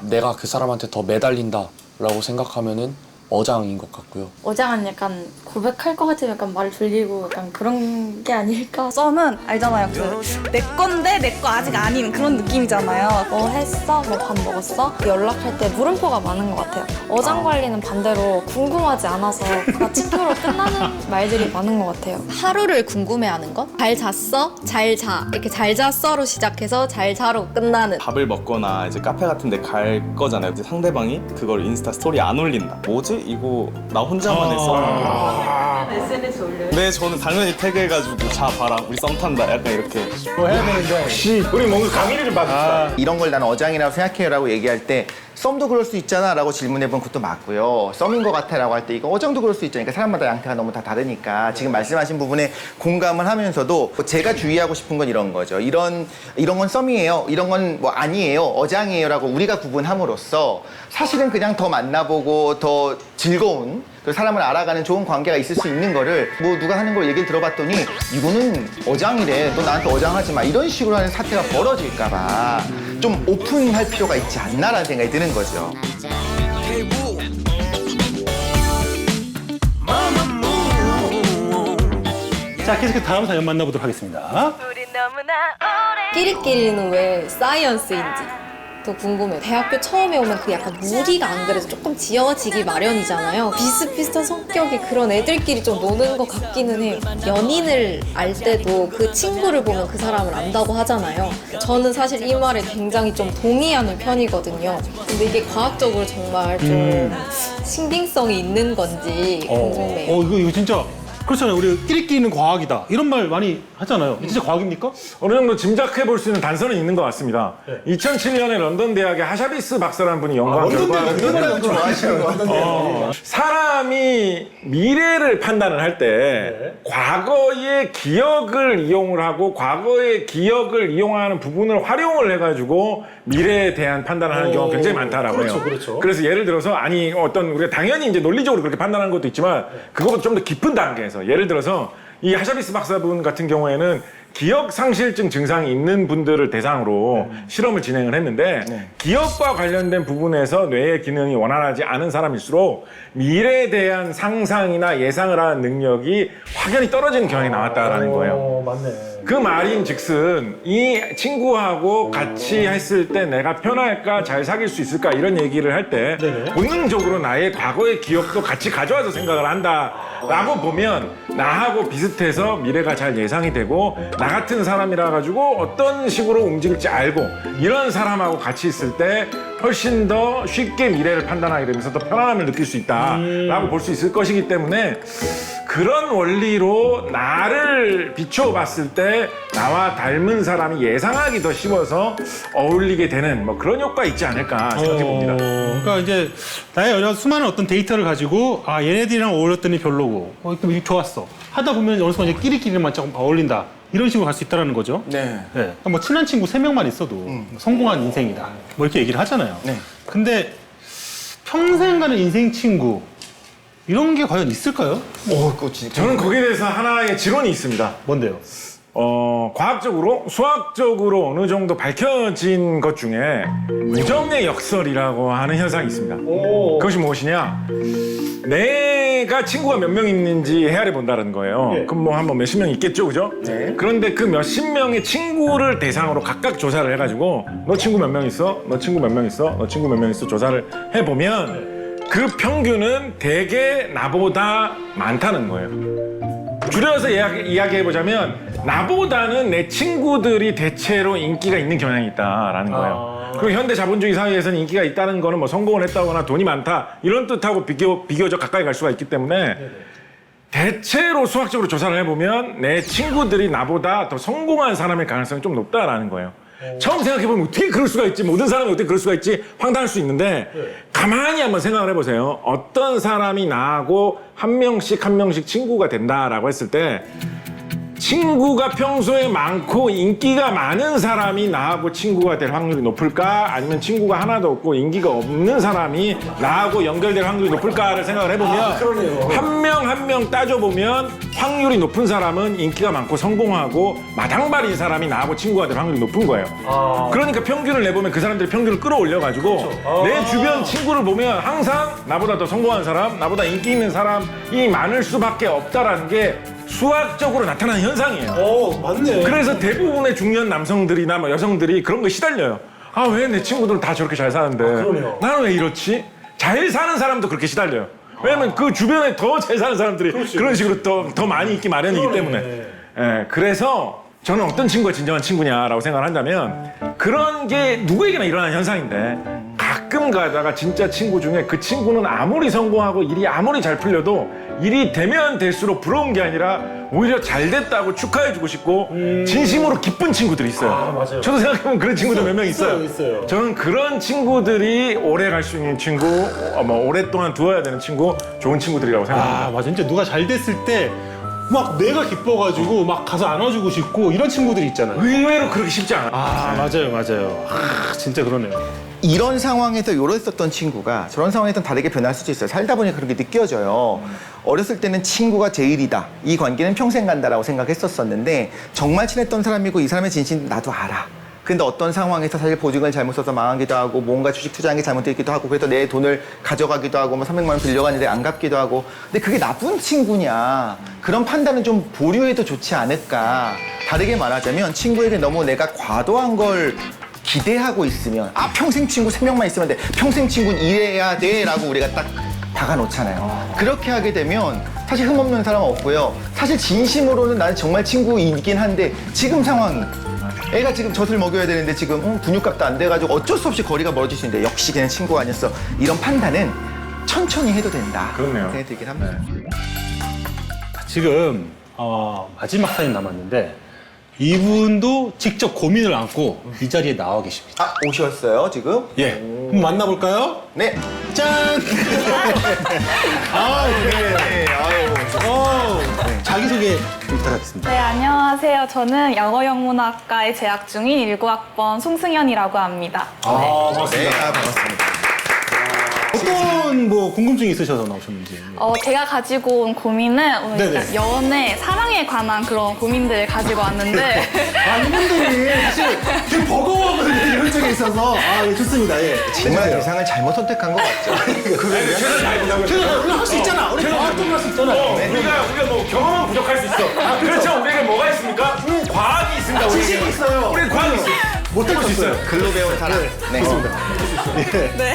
내가 그 사람한테 더 매달린다라고 생각하면은 어장인 것 같고요. 어장은 약간 고백할 것 같으면 약간 말을 돌리고 약간 그런 게 아닐까? 썸은 알잖아요. 내 건데 내 거 아직 아닌 그런 느낌이잖아요. 뭐 했어? 뭐 밥 먹었어? 연락할 때 물음표가 많은 것 같아요. 어장 관리는 반대로 궁금하지 않아서 마침표로 끝나는 말들이 많은 것 같아요. 하루를 궁금해하는 거? 잘 잤어? 잘 자. 이렇게 잘 잤어로 시작해서 잘 자로 끝나는. 밥을 먹거나 이제 카페 같은 데 갈 거잖아요. 이제 상대방이 그걸 인스타 스토리 안 올린다. 뭐지? 이거 나 혼자만의 썸인가? SNS 올려요? 네, 저는 당연히 태그해가지고 자 봐라 우리 썸 탄다 약간 이렇게 뭐 해야 되는데 혹시 우리 뭔가 강의를 좀 받읍시다. 이런 걸 나는 어장이라고 생각해요라고 얘기할 때 썸도 그럴 수 있잖아라고 질문해본 것도 맞고요. 썸인 것 같아라고 할 때 이거 어장도 그럴 수 있잖아요. 그러니까 사람마다 양태가 너무 다 다르니까 지금 말씀하신 부분에 공감을 하면서도 제가 주의하고 싶은 건 이런 거죠. 이런 건 썸이에요. 이런 건 뭐 아니에요. 어장이에요라고 우리가 구분함으로써 사실은 그냥 더 만나보고 더 즐거운 그 사람을 알아가는 좋은 관계가 있을 수 있는 거를 뭐 누가 하는 걸 얘기를 들어봤더니 이거는 어장이래. 너 나한테 어장하지 마. 이런 식으로 하는 사태가 벌어질까 봐 좀 오픈할 필요가 있지 않나라는 생각이 드는 거죠. 자, 계속해서 다음 사연 만나보도록 하겠습니다. 끼리끼리는 왜 사이언스인지 또 궁금해요. 대학교 처음에 오면 그 약간 무리가 안 그래도 조금 지어지기 마련이잖아요. 비슷비슷한 성격이 그런 애들끼리 좀 노는 것 같기는 해요. 연인을 알 때도 그 친구를 보면 그 사람을 안다고 하잖아요. 저는 사실 이 말에 굉장히 좀 동의하는 편이거든요. 근데 이게 과학적으로 정말 좀 신빙성이 있는 건지 궁금해요. 이거 진짜 그렇잖아요. 우리 끼리끼리는 과학이다. 이런 말 많이 하잖아요. 진짜 과학입니까? 어느 정도 짐작해 볼 수 있는 단서는 있는 것 같습니다. 2007년에 런던 대학의 하샤비스 박사라는 분이 연구한 결과 사람이 미래를 판단을 할 때 과거의 기억을 이용을 하고 과거의 기억을 이용하는 부분을 활용을 해가지고 미래에 대한 판단을 하는 경우가 굉장히 많다라고 해요. 그렇죠. 그래서 예를 들어서 어떤 우리가 당연히 이제 논리적으로 그렇게 판단하는 것도 있지만 그것보다 좀 더 깊은 단계에서 예를 들어서 이 하샤비스 박사분 같은 경우에는 기억 상실증 증상이 있는 분들을 대상으로 실험을 진행을 했는데 기억과 관련된 부분에서 뇌의 기능이 원활하지 않은 사람일수록 미래에 대한 상상이나 예상을 하는 능력이 확연히 떨어지는 경향이 나왔다라는 거예요. 맞네. 그 말인즉슨 이 친구하고 같이 했을 때 내가 편할까 잘 사귈 수 있을까 이런 얘기를 할 때 본능적으로 나의 과거의 기억도 같이 가져와서 생각을 한다라고 보면 나하고 비슷해서 미래가 잘 예상이 되고 나 같은 사람이라 가지고 어떤 식으로 움직일지 알고 이런 사람하고 같이 있을 때 훨씬 더 쉽게 미래를 판단하게 되면서 더 편안함을 느낄 수 있다라고 볼 수 있을 것이기 때문에 그런 원리로 나를 비춰봤을 때 나와 닮은 사람이 예상하기 더 쉬워서 어울리게 되는 뭐 그런 효과가 있지 않을까 생각해 봅니다. 그러니까 이제 나의 여러 수많은 어떤 데이터를 가지고 얘네들이랑 어울렸더니 별로고 좋았어 하다 보면 어느 순간 이제 끼리끼리만 조금 어울린다 이런 식으로 갈 수 있다는 거죠. 네. 그러니까 뭐 친한 친구 3명만 있어도 성공한 인생이다 뭐 이렇게 얘기를 하잖아요. 네. 근데 평생 가는 인생 친구 이런 게 과연 있을까요? 저는 거기에 대해서 하나의 지론이 있습니다. 뭔데요? 과학적으로, 수학적으로 어느 정도 밝혀진 것 중에 우정의 역설이라고 하는 현상이 있습니다. 그것이 무엇이냐? 내가 친구가 몇 명 있는지 헤아려 본다는 거예요. 그럼 뭐 한번 몇십 명 있겠죠, 그죠? 그런데 그 몇십 명의 친구를 대상으로 각각 조사를 해가지고 너 친구 몇 명 있어? 너 친구 몇 명 있어? 너 친구 몇 명 있어? 조사를 해보면 그 평균은 대개 나보다 많다는 거예요. 줄여서 이야기해보자면 나보다는 내 친구들이 대체로 인기가 있는 경향이 있다라는 거예요. 그리고 현대 자본주의 사회에서는 인기가 있다는 거는 뭐 성공을 했다거나 돈이 많다 이런 뜻하고 비교적 가까이 갈 수가 있기 때문에 대체로 수학적으로 조사를 해보면 내 친구들이 나보다 더 성공한 사람의 가능성이 좀 높다라는 거예요. 처음 생각해보면 어떻게 그럴 수가 있지? 모든 사람이 어떻게 그럴 수가 있지? 황당할 수 있는데 가만히 한번 생각을 해보세요. 어떤 사람이 나하고 한 명씩 친구가 된다라고 했을 때 친구가 평소에 많고 인기가 많은 사람이 나하고 친구가 될 확률이 높을까? 아니면 친구가 하나도 없고 인기가 없는 사람이 나하고 연결될 확률이 높을까를 생각을 해보면 한 명 한 명 따져보면 확률이 높은 사람은 인기가 많고 성공하고 마당발인 사람이 나하고 친구가 될 확률이 높은 거예요. 그러니까 평균을 내보면 그 사람들이 평균을 끌어올려가지고 내 주변 친구를 보면 항상 나보다 더 성공한 사람, 나보다 인기 있는 사람이 많을 수밖에 없다라는 게 수학적으로 나타나는 현상이에요. 맞네. 그래서 대부분의 중년 남성들이나 뭐 여성들이 그런 거 시달려요. 왜 내 친구들은 다 저렇게 잘 사는데 나는 왜 이렇지? 잘 사는 사람도 그렇게 시달려요. 왜냐면 그 주변에 더 잘 사는 사람들이 그런 식으로 더 많이 있기 마련이기 때문에. 그래서 저는 어떤 친구가 진정한 친구냐라고 생각을 한다면 그런 게 누구에게나 일어나는 현상인데 가끔 가다가 진짜 친구 중에 그 친구는 아무리 성공하고 일이 아무리 잘 풀려도 일이 되면 될수록 부러운 게 아니라 오히려 잘 됐다고 축하해주고 싶고 진심으로 기쁜 친구들이 있어요. 맞아요. 저도 생각해보면 그런 친구들 몇 명 있어요. 저는 그런 친구들이 오래 갈 수 있는 친구, 오랫동안 두어야 되는 친구, 좋은 친구들이라고 생각합니다. 맞아. 진짜 누가 잘 됐을 때 막 내가 기뻐가지고 막 가서 안아주고 싶고 이런 친구들이 있잖아요. 의외로 그렇게 쉽지 않아요. 맞아요. 진짜 그러네요. 이런 상황에서 이랬었던 친구가 저런 상황에서 다르게 변할 수도 있어요. 살다 보니 그렇게 느껴져요. 어렸을 때는 친구가 제일이다. 이 관계는 평생 간다라고 생각했었었는데 정말 친했던 사람이고 이 사람의 진심 나도 알아. 근데 어떤 상황에서 사실 보증을 잘못 써서 망하기도 하고 뭔가 주식 투자한 게 잘못됐기도 하고 그래서 내 돈을 가져가기도 하고 뭐 300만 원 빌려갔는데 안 갚기도 하고 근데 그게 나쁜 친구냐 그런 판단은 좀 보류해도 좋지 않을까. 다르게 말하자면 친구에게 너무 내가 과도한 걸 기대하고 있으면 평생 친구 3명만 있으면 돼. 평생 친구는 이래야 돼 라고 우리가 딱 박아놓잖아요. 그렇게 하게 되면 사실 흠없는 사람은 없고요. 사실 진심으로는 나는 정말 친구이긴 한데 지금 상황 애가 지금 젖을 먹여야 되는데 지금 분유값도 안 돼가지고 어쩔 수 없이 거리가 멀어질 수 있는데 역시 걔는 친구가 아니었어. 이런 판단은 천천히 해도 된다. 그렇네요. 생각이 들긴 합니다. 지금 마지막 사연 남았는데 이분도 직접 고민을 안고 이 자리에 나와 계십니다. 오셨어요 지금? 예. 한번 만나볼까요? 네. 짠! 자기소개 좀 부탁드리겠습니다. 네, 안녕하세요. 저는 영어영문학과에 재학 중인 19학번 송승현이라고 합니다. 반갑습니다. 반갑습니다. 어떤 궁금증이 있으셔서 나오셨는지. 제가 가지고 온 고민은 오늘 네네. 일단 연애, 사랑에 관한 그런 고민들을 가지고 왔는데 이분들이 사실 되게 버거워하거든요. 이런 쪽에 있어서. 좋습니다. 예. 정말 대상을 잘못 선택한 것 같죠? 우리가 할 수 있잖아. 우리 과학적으로 할 수 있잖아. 우리가 뭐 경험은 부족할 수 있어. 그렇죠. 우리에게 뭐가 있습니까? 과학이 있습니다. 지식이 있어요. 우리 과학이 있어요. 못할 수 있어요. 글로 배운 사람. 네. 좋습니다. 네.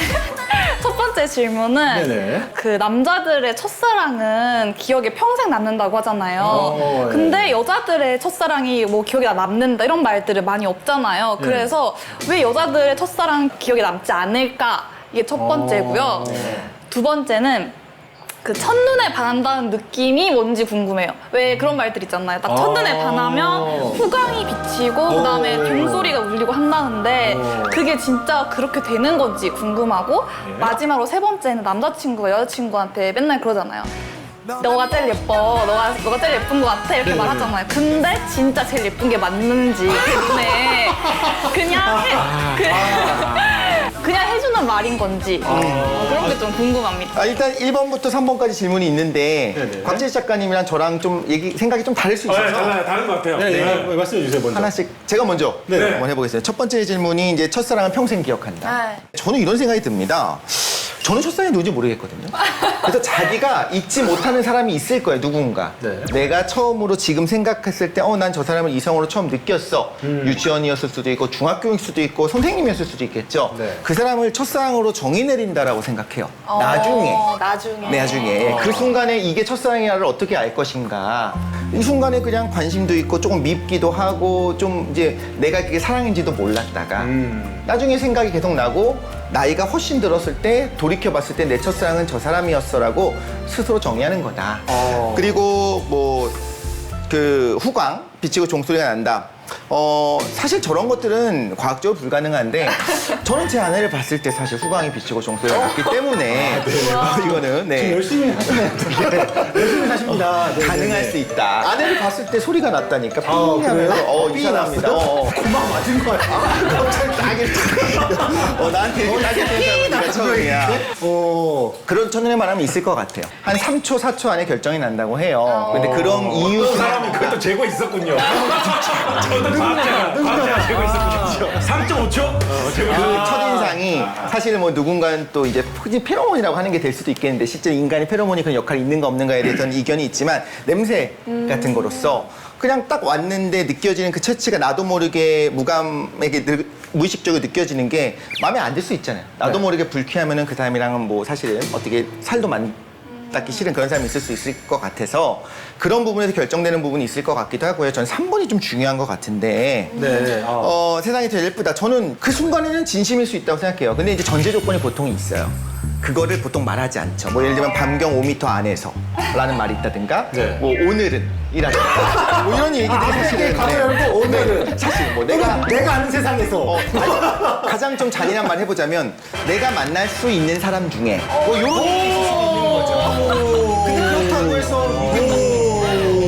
첫 번째 질문은 네네. 그 남자들의 첫사랑은 기억에 평생 남는다고 하잖아요. 예. 근데 여자들의 첫사랑이 뭐 기억에 남는다 이런 말들이 많이 없잖아요. 예. 그래서 왜 여자들의 첫사랑 기억에 남지 않을까? 이게 첫 번째고요. 두 번째는 그 첫눈에 반한다는 느낌이 뭔지 궁금해요. 왜 그런 말들 있잖아요. 딱 첫눈에 반하면 후광이 비치고 그다음에 종소리가 울리고 한다는데 그게 진짜 그렇게 되는 건지 궁금하고 마지막으로 세 번째는 남자친구가 여자친구한테 맨날 그러잖아요. 너가 제일 예뻐. 너가 제일 예쁜 것 같아. 이렇게 말하잖아요. 근데 진짜 제일 예쁜 게 맞는지 그 눈에 그냥 해주는 말인 건지 그런 게 좀 궁금합니다. 일단 1번부터 3번까지 질문이 있는데 네네. 곽재식 작가님이랑 저랑 좀 생각이 좀 다를 수 있어서 다른 것 같아요. 네. 말씀해 주세요, 먼저. 하나씩 제가 먼저 네. 한번 해보겠습니다. 첫 번째 질문이 이제 첫사랑은 평생 기억한다. 저는 이런 생각이 듭니다. 저는 첫사랑이 누군지 모르겠거든요. 그래서 자기가 잊지 못하는 사람이 있을 거예요, 누군가. 네. 내가 처음으로 지금 생각했을 때, 난 저 사람을 이성으로 처음 느꼈어. 유치원이었을 수도 있고, 중학교일 수도 있고, 선생님이었을 수도 있겠죠. 네. 그 사람을 첫사랑으로 정의 내린다라고 생각해요. 나중에. 그 순간에 이게 첫사랑이라를 어떻게 알 것인가. 이 순간에 그냥 관심도 있고, 조금 밉기도 하고, 좀 이제 내가 그게 사랑인지도 몰랐다가, 나중에 생각이 계속 나고, 나이가 훨씬 들었을 때 돌이켜봤을 때 내 첫사랑은 저 사람이었어라고 스스로 정의하는 거다. 그리고 그 후광 비치고 종소리가 난다. 사실 저런 것들은 과학적으로 불가능한데 저는 제 아내를 봤을 때 사실 후광이 비치고 종소리가 났기 때문에 이거는 지금 열심히 하시네요. 열심히 하십니다. 가능할 수 있다. 아내를 봤을 때 소리가 났다니까. 삐 그래요? 하면서 삐 이상합니다. 났어요? 고막 맞은 거야. 갑자기 나한테 이렇게 따게 된 사람이 처음이야. 그런 첫눈에 말하면 있을 것 같아요. 한 3초, 4초 안에 결정이 난다고 해요. 근데 그런 이유 어떤 사람이 그것도 재고 있었군요. 저도 과학자가 재고 있었군요. 3.5초? 그 첫인상이 사실은 누군가는 또 이제 페로몬이라고 하는 게 될 수도 있겠는데 실제 인간이 페로몬이 그런 역할이 있는가 없는가에 대해서는 이견이 있지만 냄새 같은 거로서 그냥 딱 왔는데 느껴지는 그 처치가 나도 모르게 무감에게 무의식적으로 느껴지는 게 마음에 안 들 수 있잖아요. 나도 모르게 불쾌하면은 그 사람이랑은 사실은 어떻게 살도 닿기 싫은 그런 사람이 있을 수 있을 것 같아서 그런 부분에서 결정되는 부분이 있을 것 같기도 하고요. 저는 3번이 좀 중요한 것 같은데 세상이 제일 예쁘다. 저는 그 순간에는 진심일 수 있다고 생각해요. 근데 이제 전제 조건이 보통 있어요. 그거를 보통 말하지 않죠. 뭐 예를 들면 밤경 5m 안에서 라는 말이 있다든가 뭐 오늘은 이라든가 뭐 이런 얘기들이 사실은 가로 열고 오늘은 네, 사실 뭐 내가 아는 세상에서 아니, 가장 좀 잔인한 말 해보자면 내가 만날 수 있는 사람 중에 뭐 이런 얘기 있을 수도 있는 거죠. 근데 그렇다고 해서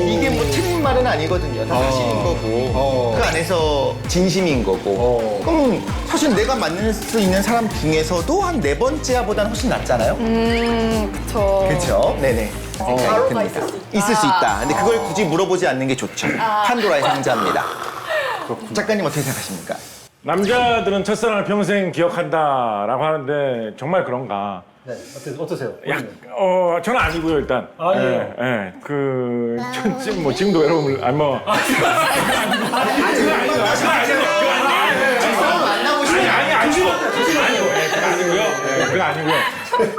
이게 뭐 틀린 말은 아니거든요. 다 사실인 거고 그 안에서 진심인 거고 그럼 사실 내가 만날 수 있는 사람 중에서도 한 4번째보다는 훨씬 낫잖아요. 그쵸. 그렇죠. 네네. 가로가 있을 수 있다. 근데 그걸 굳이 물어보지 않는 게 좋죠. 판도라의 상자입니다. 작가님 어떻게 생각하십니까? 남자들은 첫사랑을 평생 기억한다라고 하는데 정말 그런가? 네, 어떠세요? 저는 아니고요 일단. 아니에요. 지금도 외로움을 그거 아니고요.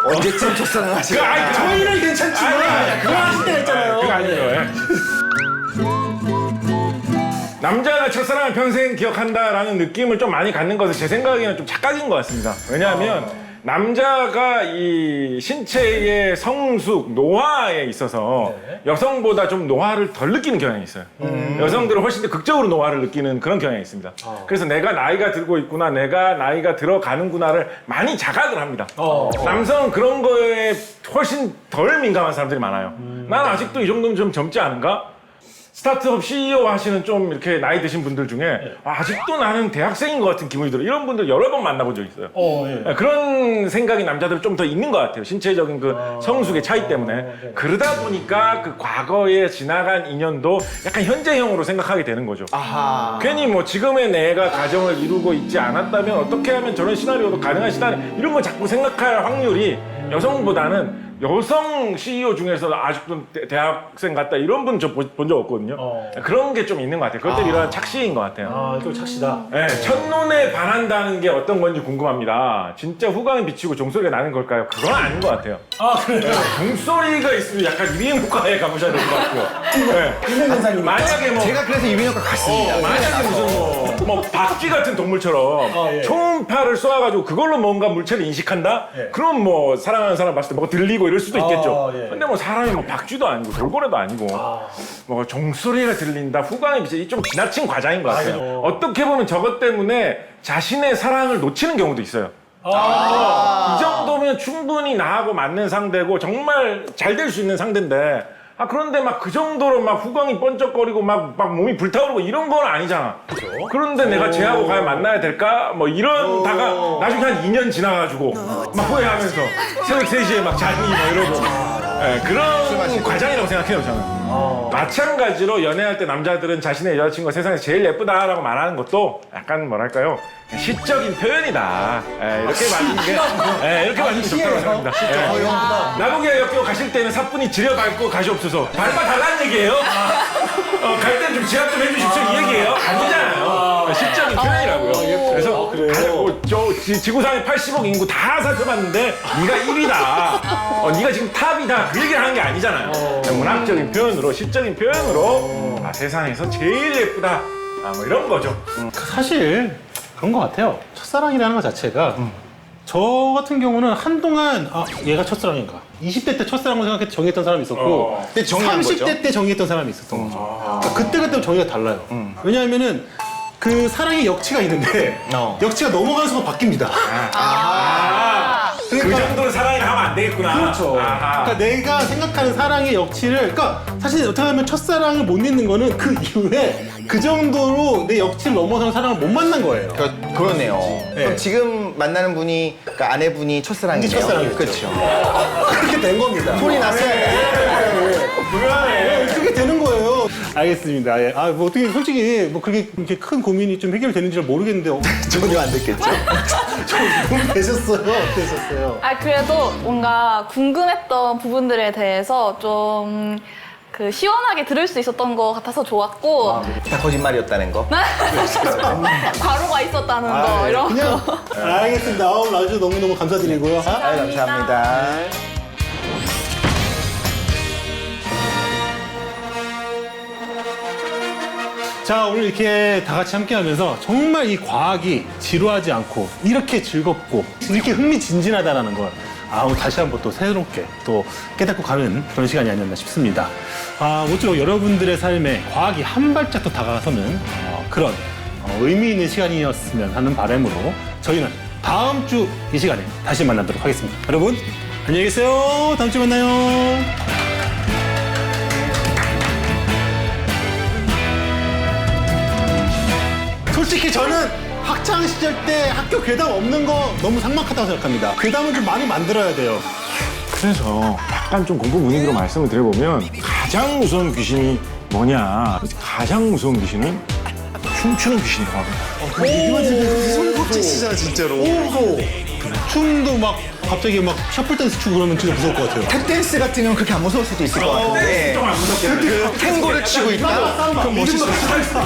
언제쯤 첫사랑 하시나요? 저희는 괜찮지만 그거 하실 때가 있잖아요. 그거 아니고요. 남자가 첫사랑을 평생 기억한다라는 느낌을 좀 많이 갖는 것은 제 생각에는 좀 착각인 것 같습니다. 왜냐하면 남자가 이 신체의 성숙, 노화에 있어서 여성보다 좀 노화를 덜 느끼는 경향이 있어요. 여성들은 훨씬 더 극적으로 노화를 느끼는 그런 경향이 있습니다. 그래서 내가 나이가 들고 있구나, 내가 나이가 들어가는구나를 많이 자각을 합니다. 남성은 그런 거에 훨씬 덜 민감한 사람들이 많아요. 난 아직도 이 정도면 좀 젊지 않은가? 스타트업 CEO 하시는 좀 이렇게 나이 드신 분들 중에 아직도 나는 대학생인 것 같은 기분이 들어. 이런 분들 여러 번 만나본 적 있어요. 그런 생각이 남자들은 좀 더 있는 것 같아요. 신체적인 그 성숙의 차이 때문에. 그러다 보니까 그 과거에 지나간 인연도 약간 현재형으로 생각하게 되는 거죠. 괜히 뭐 지금의 내가 가정을 이루고 있지 않았다면 어떻게 하면 저런 시나리오도 가능한 시나리오 이런 걸 자꾸 생각할 확률이 여성보다는 여성 CEO 중에서 아직도 대학생 같다 이런 분 저 본 적 없거든요. 그런 게 좀 있는 것 같아요. 그것 때문에 이런 착시인 것 같아요. 또 착시다. 네, 첫눈에 반한다는 게 어떤 건지 궁금합니다. 진짜 후광이 비치고 종소리가 나는 걸까요? 그건 아닌 것 같아요. 그래요? 종소리가 있으면 약간 유비인후과에 가보셔야 될 것 같고요. 네. 만약에 뭐 제가 그래서 유비인후과 갔습니다. 만약에 무슨 뭐 박쥐 같은 동물처럼 초음파를 쏘아가지고 그걸로 뭔가 물체를 인식한다? 그럼 뭐 사랑하는 사람 봤을 때 뭐가 들리고 이럴 수도 있겠죠. 근데 뭐 사람이 뭐 박쥐도 아니고 돌고래도 아니고 뭐 종소리가 들린다, 후광이 비치 좀 지나친 과장인 것 같아요. 어떻게 보면 저것 때문에 자신의 사랑을 놓치는 경우도 있어요. 이 정도면 충분히 나하고 맞는 상대고 정말 잘 될 수 있는 상대인데 그런데 막 그 정도로 막 후광이 번쩍거리고 막 몸이 불타오르고 이런 건 아니잖아. 그런데 내가 쟤하고 과연 만나야 될까? 뭐 이런다가 나중에 한 2년 지나가지고 막 후회하면서 새벽 3시에 막 자니 막 이러고 그런 과정이라고 생각해요 저는. 마찬가지로 연애할 때 남자들은 자신의 여자친구가 세상에서 제일 예쁘다라고 말하는 것도 약간 뭐랄까요 시적인 표현이다. 이렇게 맞는 게 이렇게 맞는 게 좋다고 생각합니다. 나보기에 역겨 가실 때는 사뿐히 지려밟고 가시옵소서. 밟아달라는 얘기예요. 갈 때는 좀 지압 좀 해주십시오 이 얘기예요. 아니잖아요. 시적인 표현이라고요. 그래서 지구상의 80억 인구 다 살펴봤는데 네가 1위다. 네가 지금 탑이다. 그 얘기를 하는 게 아니잖아요. 문학적인 표현으로 시적인 표현으로 세상에서 제일 예쁘다. 뭐 이런 거죠. 사실 그런 것 같아요. 첫사랑이라는 것 자체가 저 같은 경우는 한동안 얘가 첫사랑인가 20대 때 첫사랑으로 생각해서 정했던 사람이 있었고 30대 때 정했던 사람이 있었던 거죠. 그러니까 그때 정의가 달라요. 왜냐하면은 그 사랑의 역치가 있는데 역치가 넘어가는 순간 바뀝니다. 그 정도로 사랑을 하면 안 되겠구나. 그렇죠. 그러니까 내가 생각하는 사랑의 역치를 그러니까 사실 어떻게 보면 첫사랑을 못 잊는 거는 그 이후에 그 정도로 내 역치를 넘어서는 사랑을 못 만난 거예요. 그러네요. 그럼 지금 만나는 분이 그러니까 아내분이 첫사랑이에요. 이게 첫사랑이죠. 그렇죠. 그렇게 된 겁니다. 소리 났어야 돼. 그렇게 되는 거예요. 알겠습니다. 뭐 어떻게 솔직히 뭐 그렇게 큰 고민이 좀 해결되는지 모르겠는데 전혀 안 됐겠죠? 좀 되셨어요? 어떠셨어요? 그래도 뭔가 궁금했던 부분들에 대해서 좀 시원하게 들을 수 있었던 것 같아서 좋았고 다 거짓말이었다는 거? 과로가 있었다는 거 이런 거. 알겠습니다. 나와주셔서 너무너무 감사드리고요. 감사합니다. 자, 오늘 이렇게 다 같이 함께 하면서 정말 이 과학이 지루하지 않고 이렇게 즐겁고 이렇게 흥미진진하다는 걸 다시 한번 또 새롭게 또 깨닫고 가는 그런 시간이 아니었나 싶습니다. 모쪼록 여러분들의 삶에 과학이 한 발짝 더 다가서는 그런 의미 있는 시간이었으면 하는 바람으로 저희는 다음 주 이 시간에 다시 만나도록 하겠습니다. 여러분 안녕히 계세요. 다음 주에 만나요. 솔직히 저는 학창 시절 때 학교 괴담 없는 거 너무 삭막하다고 생각합니다. 괴담은 좀 많이 만들어야 돼요. 그래서 약간 좀 공부 분위기로 말씀을 드려보면 가장 무서운 귀신이 뭐냐. 가장 무서운 귀신은 춤추는 귀신이라고 합니다. 얘기만 들으면 손 벅지 치잖아 진짜로. 춤도 막 갑자기 막 셔플 댄스 추고 그러면 진짜 무서울 것 같아요. 탭댄스 같은 건 그렇게 안 무서울 수도 있을 것 같은데 그 탱고를 치고 있다? 그럼 멋있을 수 있어.